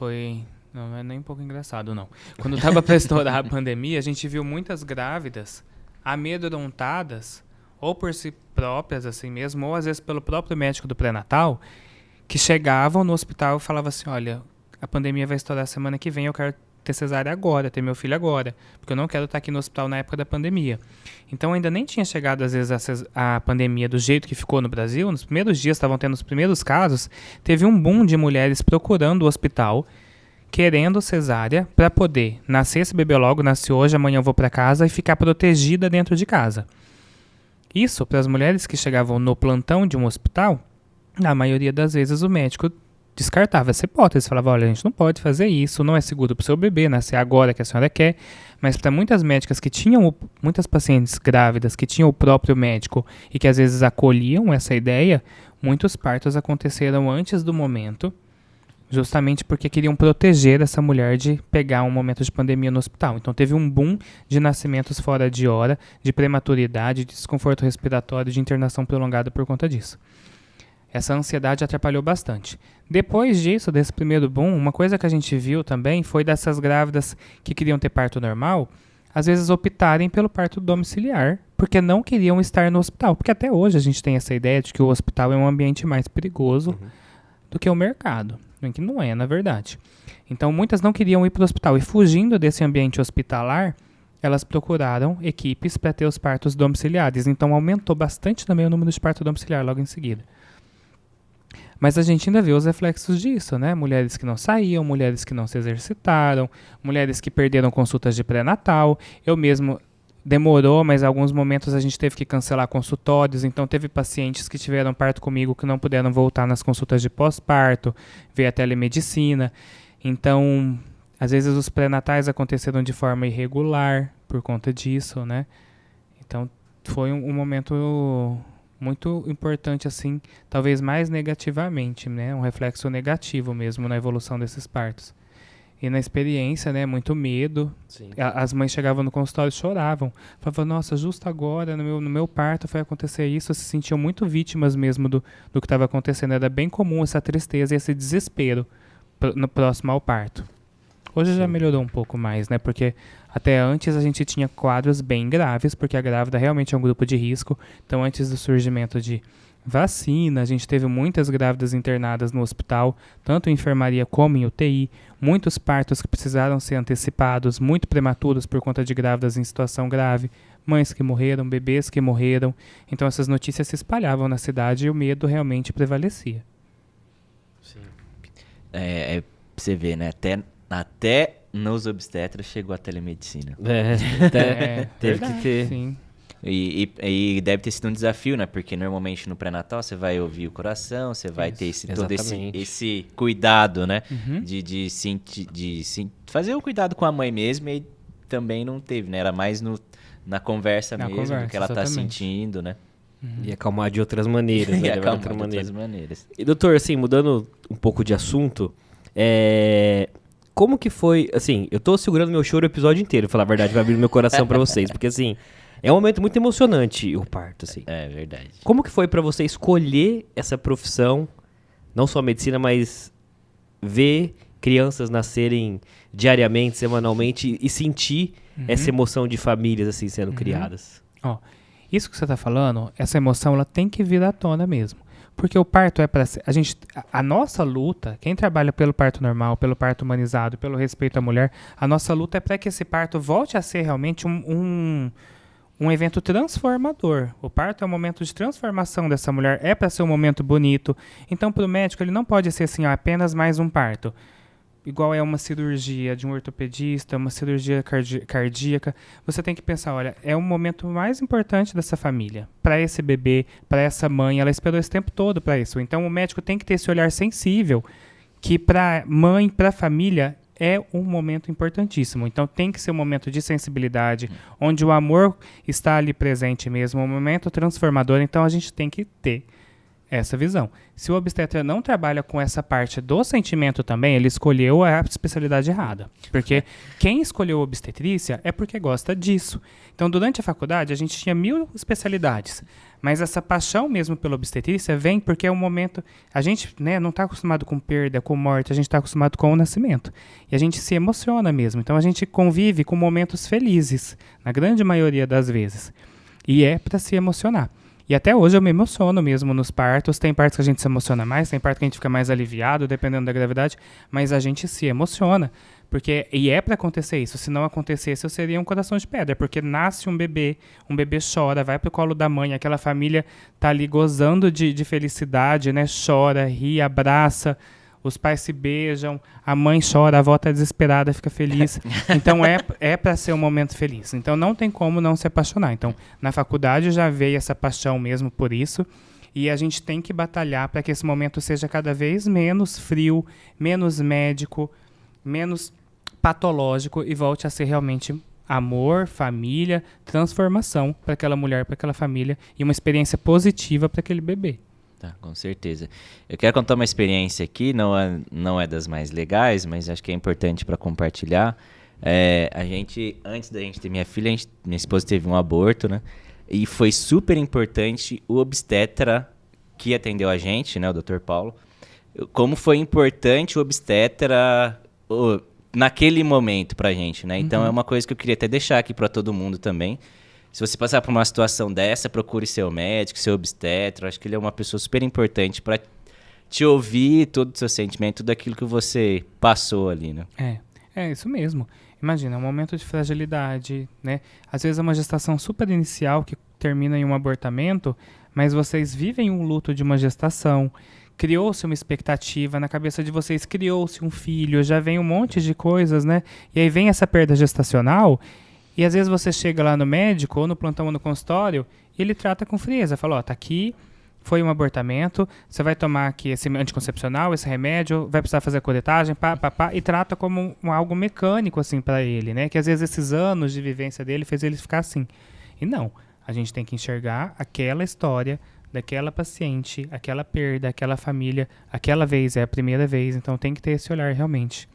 não é nem um pouco engraçado, não. Quando tava para estourar a pandemia, a gente viu muitas grávidas amedrontadas, ou por si próprias, assim mesmo, ou às vezes pelo próprio médico do pré-natal, que chegavam no hospital e falavam assim, olha, a pandemia vai estourar semana que vem, eu quero ter cesárea agora, ter meu filho agora, porque eu não quero estar aqui no hospital na época da pandemia. Então ainda nem tinha chegado às vezes a pandemia do jeito que ficou no Brasil. Nos primeiros dias estavam tendo os primeiros casos, teve um boom de mulheres procurando o hospital, querendo cesárea para poder nascer esse bebê logo, nasce hoje, amanhã eu vou para casa e ficar protegida dentro de casa. Isso, para as mulheres que chegavam no plantão de um hospital, na maioria das vezes o médico descartava essa hipótese, falava, olha, a gente não pode fazer isso, não é seguro para o seu bebê nascer agora que a senhora quer, mas para muitas médicas que tinham, muitas pacientes grávidas que tinham o próprio médico e que às vezes acolhiam essa ideia, muitos partos aconteceram antes do momento, justamente porque queriam proteger essa mulher de pegar um momento de pandemia no hospital. Então teve um boom de nascimentos fora de hora, de prematuridade, de desconforto respiratório, de internação prolongada por conta disso. Essa ansiedade atrapalhou bastante. Depois disso, desse primeiro boom, uma coisa que a gente viu também foi dessas grávidas que queriam ter parto normal, às vezes optarem pelo parto domiciliar, porque não queriam estar no hospital. Porque até hoje a gente tem essa ideia de que o hospital é um ambiente mais perigoso do que o mercado. Que não é, na verdade. Então, muitas não queriam ir para o hospital. E fugindo desse ambiente hospitalar, elas procuraram equipes para ter os partos domiciliares. Então, aumentou bastante também o número de parto domiciliar logo em seguida. Mas a gente ainda vê os reflexos disso, né? Mulheres que não saíam, mulheres que não se exercitaram, mulheres que perderam consultas de pré-natal. Eu mesmo demorou, mas em alguns momentos a gente teve que cancelar consultórios. Então teve pacientes que tiveram parto comigo que não puderam voltar nas consultas de pós-parto, veio a telemedicina. Então, às vezes os pré-natais aconteceram de forma irregular por conta disso, né? Então foi um momento muito importante, assim, talvez mais negativamente, né? Um reflexo negativo mesmo na evolução desses partos. E na experiência, né? Muito medo. As mães chegavam no consultório e choravam. Falavam, nossa, justo agora, no meu parto foi acontecer isso. Se sentiam muito vítimas mesmo do que estava acontecendo. Era bem comum essa tristeza e esse desespero no próximo ao parto. Hoje já melhorou um pouco mais, né? Porque até antes a gente tinha quadros bem graves, porque a grávida realmente é um grupo de risco. Então, antes do surgimento de vacina, a gente teve muitas grávidas internadas no hospital, tanto em enfermaria como em UTI. Muitos partos que precisaram ser antecipados, muito prematuros por conta de grávidas em situação grave. Mães que morreram, bebês que morreram. Então, essas notícias se espalhavam na cidade e o medo realmente prevalecia. Sim. Pra você ver, né? Até nos obstetras chegou a telemedicina. Teve verdade, que ter. Sim. E deve ter sido um desafio, né? Porque normalmente no pré-natal você vai ouvir o coração, você vai ter todo esse cuidado, né? Uhum. De fazer o cuidado com a mãe mesmo, e também não teve, né? Era mais na conversa mesmo, do que ela tá sentindo, né? E acalmar de outras maneiras, né? E acalmar de outras maneiras. E, doutor, assim, mudando um pouco de assunto, como que foi, assim, eu tô segurando meu choro o episódio inteiro, pra falar a verdade, vai abrir meu coração pra vocês, porque, assim, é um momento muito emocionante o parto, assim. É verdade. Como que foi pra você escolher essa profissão, não só a medicina, mas ver crianças nascerem diariamente, semanalmente, e sentir essa emoção de famílias, assim, sendo criadas? Ó, isso que você tá falando, essa emoção, ela tem que vir à tona mesmo. Porque o parto é para a nossa luta, quem trabalha pelo parto normal, pelo parto humanizado, pelo respeito à mulher, a nossa luta é para que esse parto volte a ser realmente um evento transformador. O parto é um momento de transformação dessa mulher, é para ser um momento bonito. Então, para o médico, ele não pode ser assim, ó, apenas mais um parto. Igual é uma cirurgia de um ortopedista, uma cirurgia cardíaca. Você tem que pensar, olha, é o momento mais importante dessa família. Para esse bebê, para essa mãe, ela esperou esse tempo todo para isso. Então, o médico tem que ter esse olhar sensível, que para mãe, para a família, é um momento importantíssimo. Então, tem que ser um momento de sensibilidade, onde o amor está ali presente mesmo, um momento transformador. Então, a gente tem que ter essa visão. Se o obstetra não trabalha com essa parte do sentimento também, ele escolheu a especialidade errada. Porque quem escolheu obstetrícia é porque gosta disso. Então, durante a faculdade, a gente tinha 1000 especialidades. Mas essa paixão mesmo pela obstetrícia vem porque é um momento... A gente, né, não está acostumado com perda, com morte, a gente está acostumado com o nascimento. E a gente se emociona mesmo. Então, a gente convive com momentos felizes, na grande maioria das vezes. E é para se emocionar. E até hoje eu me emociono mesmo nos partos. Tem partos que a gente se emociona mais, tem partos que a gente fica mais aliviado, dependendo da gravidade, mas a gente se emociona. E é para acontecer isso. Se não acontecesse, eu seria um coração de pedra, porque nasce um bebê chora, vai pro colo da mãe, aquela família tá ali gozando de felicidade, né? Chora, ri, abraça, os pais se beijam, a mãe chora, a avó tá desesperada, fica feliz. Então é para ser um momento feliz. Então não tem como não se apaixonar. Então na faculdade já veio essa paixão mesmo por isso. E a gente tem que batalhar para que esse momento seja cada vez menos frio, menos médico, menos patológico e volte a ser realmente amor, família, transformação para aquela mulher, para aquela família e uma experiência positiva para aquele bebê. Tá, com certeza. Eu quero contar uma experiência aqui, não é das mais legais, mas acho que é importante para compartilhar. Antes da gente ter minha filha, minha esposa teve um aborto, né? E foi super importante o obstetra que atendeu a gente, né, o Dr. Paulo, como foi importante o obstetra naquele momento pra gente, né? Então é uma coisa que eu queria até deixar aqui para todo mundo também. Se você passar por uma situação dessa, procure seu médico, seu obstetra. Acho que ele é uma pessoa super importante para te ouvir todo o seu sentimento, tudo aquilo que você passou ali, né? É isso mesmo. Imagina, é um momento de fragilidade, né? Às vezes é uma gestação super inicial que termina em um abortamento, mas vocês vivem um luto de uma gestação. Criou-se uma expectativa na cabeça de vocês, criou-se um filho, já vem um monte de coisas, né? E aí vem essa perda gestacional. E às vezes você chega lá no médico, ou no plantão ou no consultório, e ele trata com frieza. Fala, ó, tá aqui, foi um abortamento, você vai tomar aqui esse anticoncepcional, esse remédio, vai precisar fazer a coletagem, e trata como algo mecânico, assim, pra ele, né? Que às vezes esses anos de vivência dele fez ele ficar assim. E não, a gente tem que enxergar aquela história daquela paciente, aquela perda, aquela família, aquela vez, é a primeira vez, então tem que ter esse olhar realmente.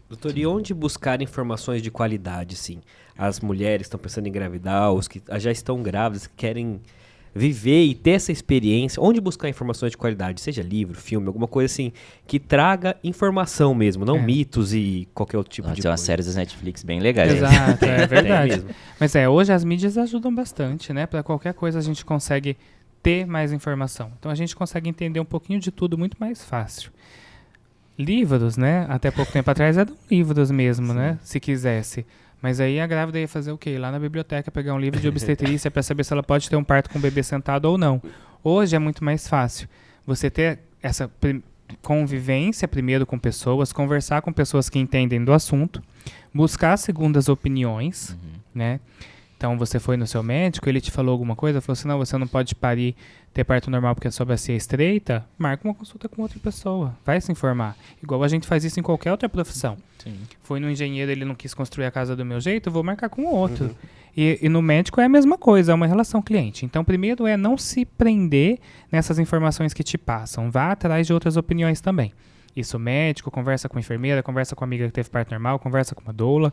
Doutor, e onde buscar informações de qualidade, sim? As mulheres que estão pensando em engravidar, os que já estão grávidas, que querem viver e ter essa experiência, onde buscar informações de qualidade? Seja livro, filme, alguma coisa assim, que traga informação mesmo, não mitos e qualquer outro tipo de coisa. Tem umas séries das Netflix bem legais. Exato, é verdade. Mas hoje as mídias ajudam bastante, né? Para qualquer coisa a gente consegue ter mais informação. Então a gente consegue entender um pouquinho de tudo muito mais fácil. Livros, né? Até pouco tempo atrás eram livros mesmo, né? Se quisesse. Mas aí a grávida ia fazer o quê? Ir lá na biblioteca pegar um livro de obstetrícia para saber se ela pode ter um parto com o bebê sentado ou não. Hoje é muito mais fácil. Você ter essa convivência primeiro com pessoas, conversar com pessoas que entendem do assunto, buscar segundas opiniões, né? Então, você foi no seu médico, ele te falou alguma coisa, falou assim, não, você não pode ter parto normal porque a sua bacia é estreita, marca uma consulta com outra pessoa, vai se informar. Igual a gente faz isso em qualquer outra profissão. Sim. Foi no engenheiro, ele não quis construir a casa do meu jeito, eu vou marcar com o outro. E no médico é a mesma coisa, é uma relação cliente. Então, primeiro é não se prender nessas informações que te passam, vá atrás de outras opiniões também. Isso, médico, conversa com a enfermeira, conversa com a amiga que teve parto normal, conversa com uma doula.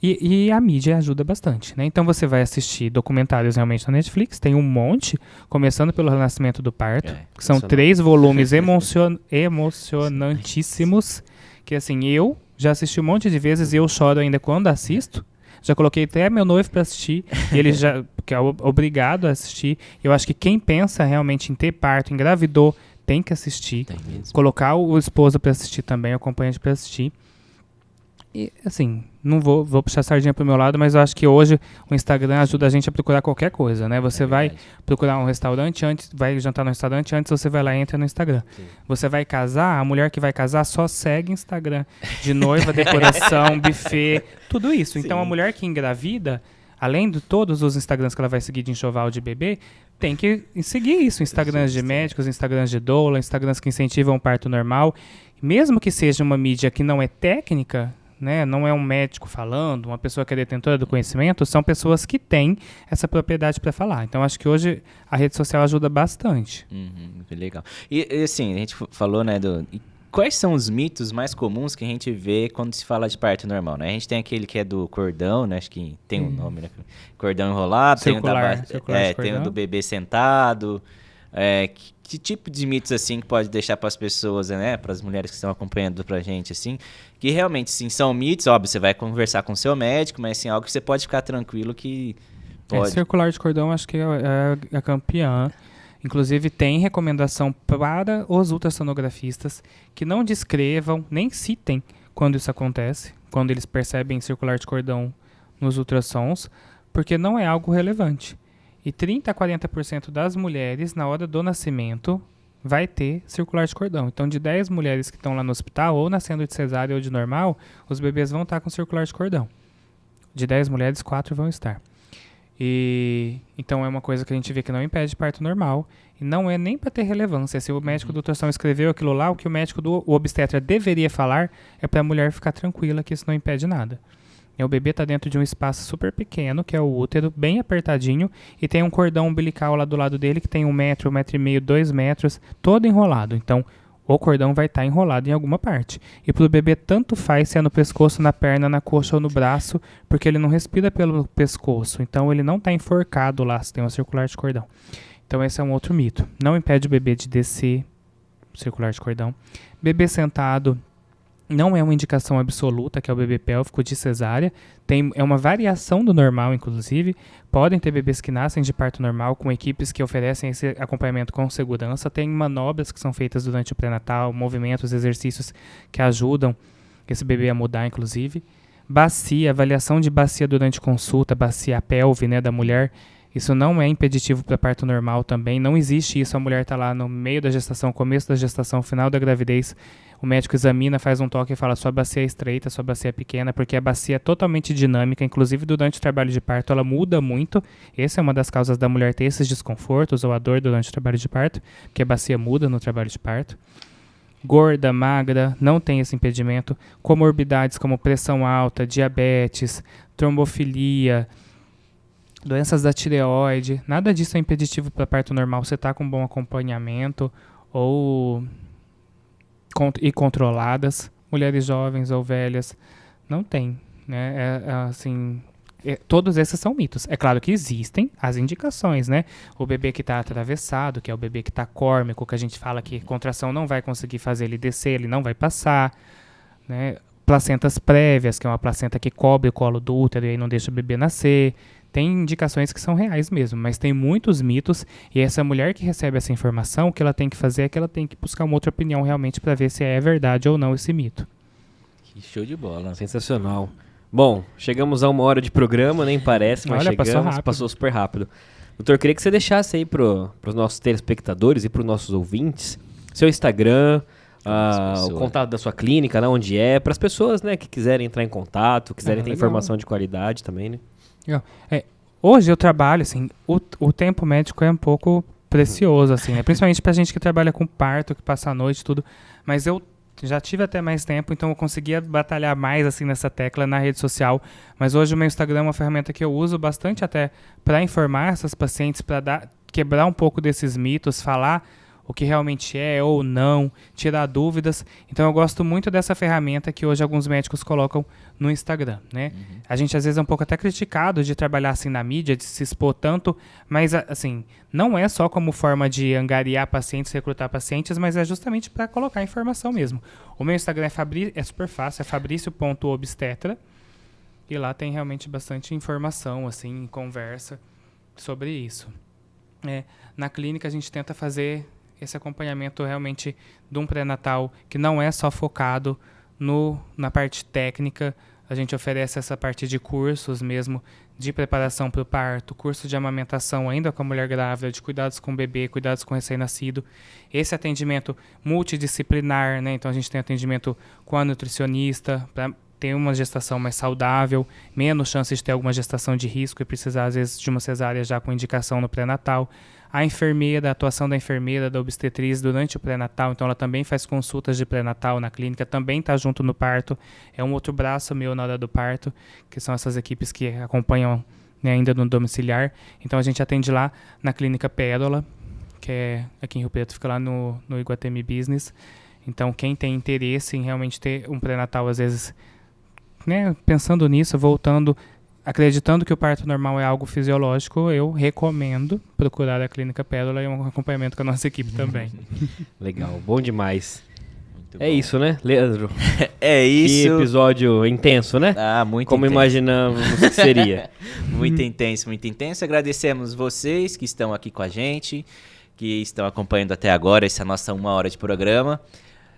E a mídia ajuda bastante, né? Então você vai assistir documentários realmente na Netflix, tem um monte, começando pelo Renascimento do Parto, que são 3 volumes emocionantíssimos, que assim, eu já assisti um monte de vezes e eu choro ainda quando assisto. Já coloquei até meu noivo para assistir, e ele já que é obrigado a assistir. Eu acho que quem pensa realmente em ter parto, engravidou, tem que assistir. Tem mesmo. Colocar o esposo para assistir também, o acompanhante para assistir. E, assim, não vou puxar a sardinha pro meu lado, mas eu acho que hoje o Instagram ajuda a gente a procurar qualquer coisa, né? Você vai procurar um restaurante antes, vai jantar no restaurante, antes você vai lá e entra no Instagram. Sim. Você vai casar, a mulher que vai casar só segue Instagram. De noiva, decoração, buffet, tudo isso. Sim. Então, a mulher que engravida, além de todos os Instagrams que ela vai seguir de enxoval de bebê, tem que seguir isso. Instagrams de médicos, Instagrams de doula, Instagrams que incentivam o parto normal. Mesmo que seja uma mídia que não é técnica, né, não é um médico falando, uma pessoa que é detentora do conhecimento, são pessoas que têm essa propriedade para falar. Então, acho que hoje a rede social ajuda bastante. Legal. E assim, a gente falou, né, quais são os mitos mais comuns que a gente vê quando se fala de parto normal, né? A gente tem aquele que é do cordão, né? Acho que tem um nome, né? Cordão enrolado, circular, tem o do bebê sentado. Que tipo de mitos, assim, que pode deixar para as pessoas, né? Para as mulheres que estão acompanhando pra gente, assim, que realmente, sim, são mitos. Óbvio, você vai conversar com o seu médico, mas, assim, algo que você pode ficar tranquilo que pode. Circular de cordão, acho que é a campeã. Inclusive, tem recomendação para os ultrassonografistas que não descrevam, nem citem quando isso acontece, quando eles percebem circular de cordão nos ultrassons, porque não é algo relevante. E 30% a 40% das mulheres, na hora do nascimento, vai ter circular de cordão. Então, de 10 mulheres que estão lá no hospital, ou nascendo de cesárea ou de normal, os bebês vão estar com circular de cordão. De 10 mulheres, 4 vão estar. Então, é uma coisa que a gente vê que não impede parto normal. E não é nem para ter relevância. Se o médico do ultrassom escreveu aquilo lá, o que o médico do obstetra deveria falar é para a mulher ficar tranquila que isso não impede nada. O bebê está dentro de um espaço super pequeno, que é o útero, bem apertadinho, e tem um cordão umbilical lá do lado dele, que tem 1 metro, 1,5 metros, 2 metros, todo enrolado. Então, o cordão vai estar enrolado em alguma parte. E para o bebê, tanto faz se é no pescoço, na perna, na coxa ou no braço, porque ele não respira pelo pescoço. Então, ele não está enforcado lá, se tem uma circular de cordão. Então, esse é um outro mito. Não impede o bebê de descer, circular de cordão. Bebê sentado não é uma indicação absoluta, que é o bebê pélvico de cesárea. É uma variação do normal, inclusive. Podem ter bebês que nascem de parto normal com equipes que oferecem esse acompanhamento com segurança. Tem manobras que são feitas durante o pré-natal, movimentos, exercícios que ajudam esse bebê a mudar, inclusive. Bacia, avaliação de bacia durante consulta, bacia, a pelve, né, da mulher. Isso não é impeditivo para parto normal também. Não existe isso. A mulher está lá no meio da gestação, começo da gestação, final da gravidez. O médico examina, faz um toque e fala: sua bacia é estreita, sua bacia é pequena, porque a bacia é totalmente dinâmica. Inclusive, durante o trabalho de parto, ela muda muito. Essa é uma das causas da mulher ter esses desconfortos ou a dor durante o trabalho de parto, porque a bacia muda no trabalho de parto. Gorda, magra, não tem esse impedimento. Comorbidades como pressão alta, diabetes, trombofilia, doenças da tireoide, nada disso é impeditivo para parto normal. Você está com bom acompanhamento e controladas. Mulheres jovens ou velhas, não tem, né? Todos esses são mitos. É claro que existem as indicações, né? O bebê que está atravessado, que é o bebê que está córmico, que a gente fala que contração não vai conseguir fazer ele descer, ele não vai passar, né? Placentas prévias, que é uma placenta que cobre o colo do útero e aí não deixa o bebê nascer. Tem indicações que são reais mesmo, mas tem muitos mitos, e essa mulher que recebe essa informação, o que ela tem que fazer é que ela tem que buscar uma outra opinião realmente para ver se é verdade ou não esse mito. Que show de bola. Sensacional. Bom, chegamos a 1 hora de programa, nem parece, mas passou super rápido. Doutor, queria que você deixasse aí para os nossos telespectadores e para os nossos ouvintes seu Instagram, Isso, o contato da sua clínica, né, onde é, para as pessoas, né, que quiserem entrar em contato, quiserem ter legal. informação de qualidade também, né? Hoje eu trabalho, assim, o tempo médico é um pouco precioso, assim, né? Principalmente pra gente que trabalha com parto, que passa a noite e tudo. Mas eu já tive até mais tempo, então eu conseguia batalhar mais, assim, nessa tecla na rede social. Mas hoje o meu Instagram é uma ferramenta que eu uso bastante até para informar essas pacientes, para quebrar um pouco desses mitos, falar o que realmente é ou não, tirar dúvidas. Então eu gosto muito dessa ferramenta que hoje alguns médicos colocam no Instagram, né? A gente às vezes é um pouco até criticado de trabalhar assim na mídia, de se expor tanto, mas assim, não é só como forma de angariar pacientes, recrutar pacientes, mas é justamente para colocar informação mesmo. O meu Instagram é super fácil, é fabrício.obstetra, e lá tem realmente bastante informação, assim, conversa sobre isso. Na clínica a gente tenta fazer esse acompanhamento realmente de um pré-natal que não é só focado na parte técnica. A gente oferece essa parte de cursos mesmo, de preparação para o parto, curso de amamentação ainda com a mulher grávida, de cuidados com o bebê, cuidados com o recém-nascido. Esse atendimento multidisciplinar, né? Então a gente tem atendimento com a nutricionista, para ter uma gestação mais saudável, menos chances de ter alguma gestação de risco e precisar às vezes de uma cesárea já com indicação no pré-natal. A enfermeira, a atuação da enfermeira, da obstetriz durante o pré-natal, então ela também faz consultas de pré-natal na clínica, também está junto no parto, é um outro braço meu na hora do parto, que são essas equipes que acompanham, né, ainda no domiciliar. Então a gente atende lá na clínica Pérola, que é aqui em Rio Preto, fica lá no Iguatemi Business. Então quem tem interesse em realmente ter um pré-natal, às vezes, né, pensando nisso, acreditando que o parto normal é algo fisiológico, eu recomendo procurar a Clínica Pérola e um acompanhamento com a nossa equipe também. Legal, bom demais. Muito É bom. isso, né, Leandro? É Que isso. episódio intenso, né? Muito Como intenso. imaginamos que seria. Muito intenso, muito intenso. Agradecemos vocês que estão aqui com a gente, que estão acompanhando até agora essa nossa 1 hora de programa.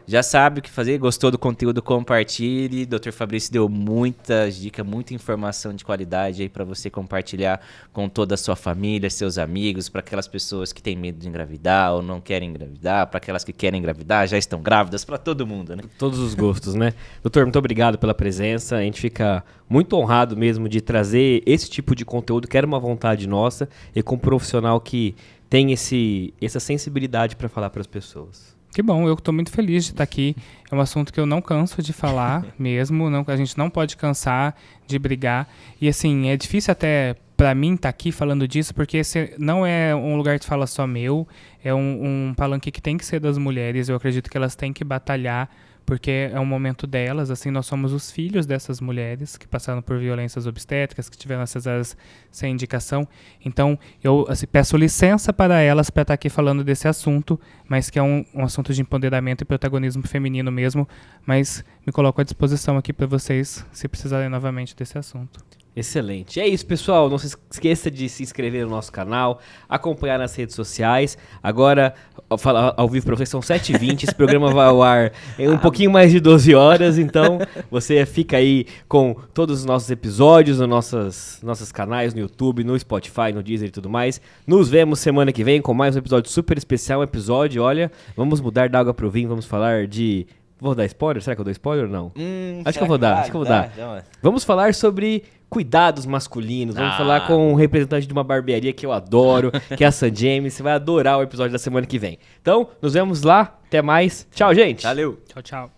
Já sabe o que fazer, gostou do conteúdo, compartilhe. Dr. Fabrício deu muitas dicas, muita informação de qualidade aí para você compartilhar com toda a sua família, seus amigos, para aquelas pessoas que têm medo de engravidar ou não querem engravidar, para aquelas que querem engravidar, já estão grávidas, para todo mundo, né? Todos os gostos, né? Doutor, muito obrigado pela presença. A gente fica muito honrado mesmo de trazer esse tipo de conteúdo, que era uma vontade nossa, e com um profissional que tem essa sensibilidade para falar para as pessoas. Que bom, eu estou muito feliz de estar aqui. É um assunto que eu não canso de falar mesmo, a gente não pode cansar de brigar. E assim, é difícil até para mim estar aqui falando disso, porque esse não é um lugar de fala só meu, é um palanque que tem que ser das mulheres. Eu acredito que elas têm que batalhar, porque é um momento delas, assim, nós somos os filhos dessas mulheres que passaram por violências obstétricas, que tiveram cesáreas sem indicação. Então, eu assim, peço licença para elas para estar aqui falando desse assunto, mas que é um assunto de empoderamento e protagonismo feminino mesmo, mas me coloco à disposição aqui para vocês, se precisarem novamente desse assunto. Excelente. É isso, pessoal. Não se esqueça de se inscrever no nosso canal, acompanhar nas redes sociais. Agora, falar ao vivo para vocês, são 7h20. Esse programa vai ao ar em um pouquinho mais de 12 horas. Então, você fica aí com todos os nossos episódios nos nossos canais, no YouTube, no Spotify, no Deezer e tudo mais. Nos vemos semana que vem com mais um episódio super especial. Um episódio, olha, vamos mudar da água pro vinho, vamos falar de... Vou dar spoiler? Será que eu dou spoiler ou não? Acho que eu vou dar. Vamos falar sobre cuidados masculinos. Vamos falar com um representante de uma barbearia que eu adoro, que é a San James. Você vai adorar o episódio da semana que vem. Então, nos vemos lá. Até mais. Tchau, gente. Valeu. Tchau, tchau.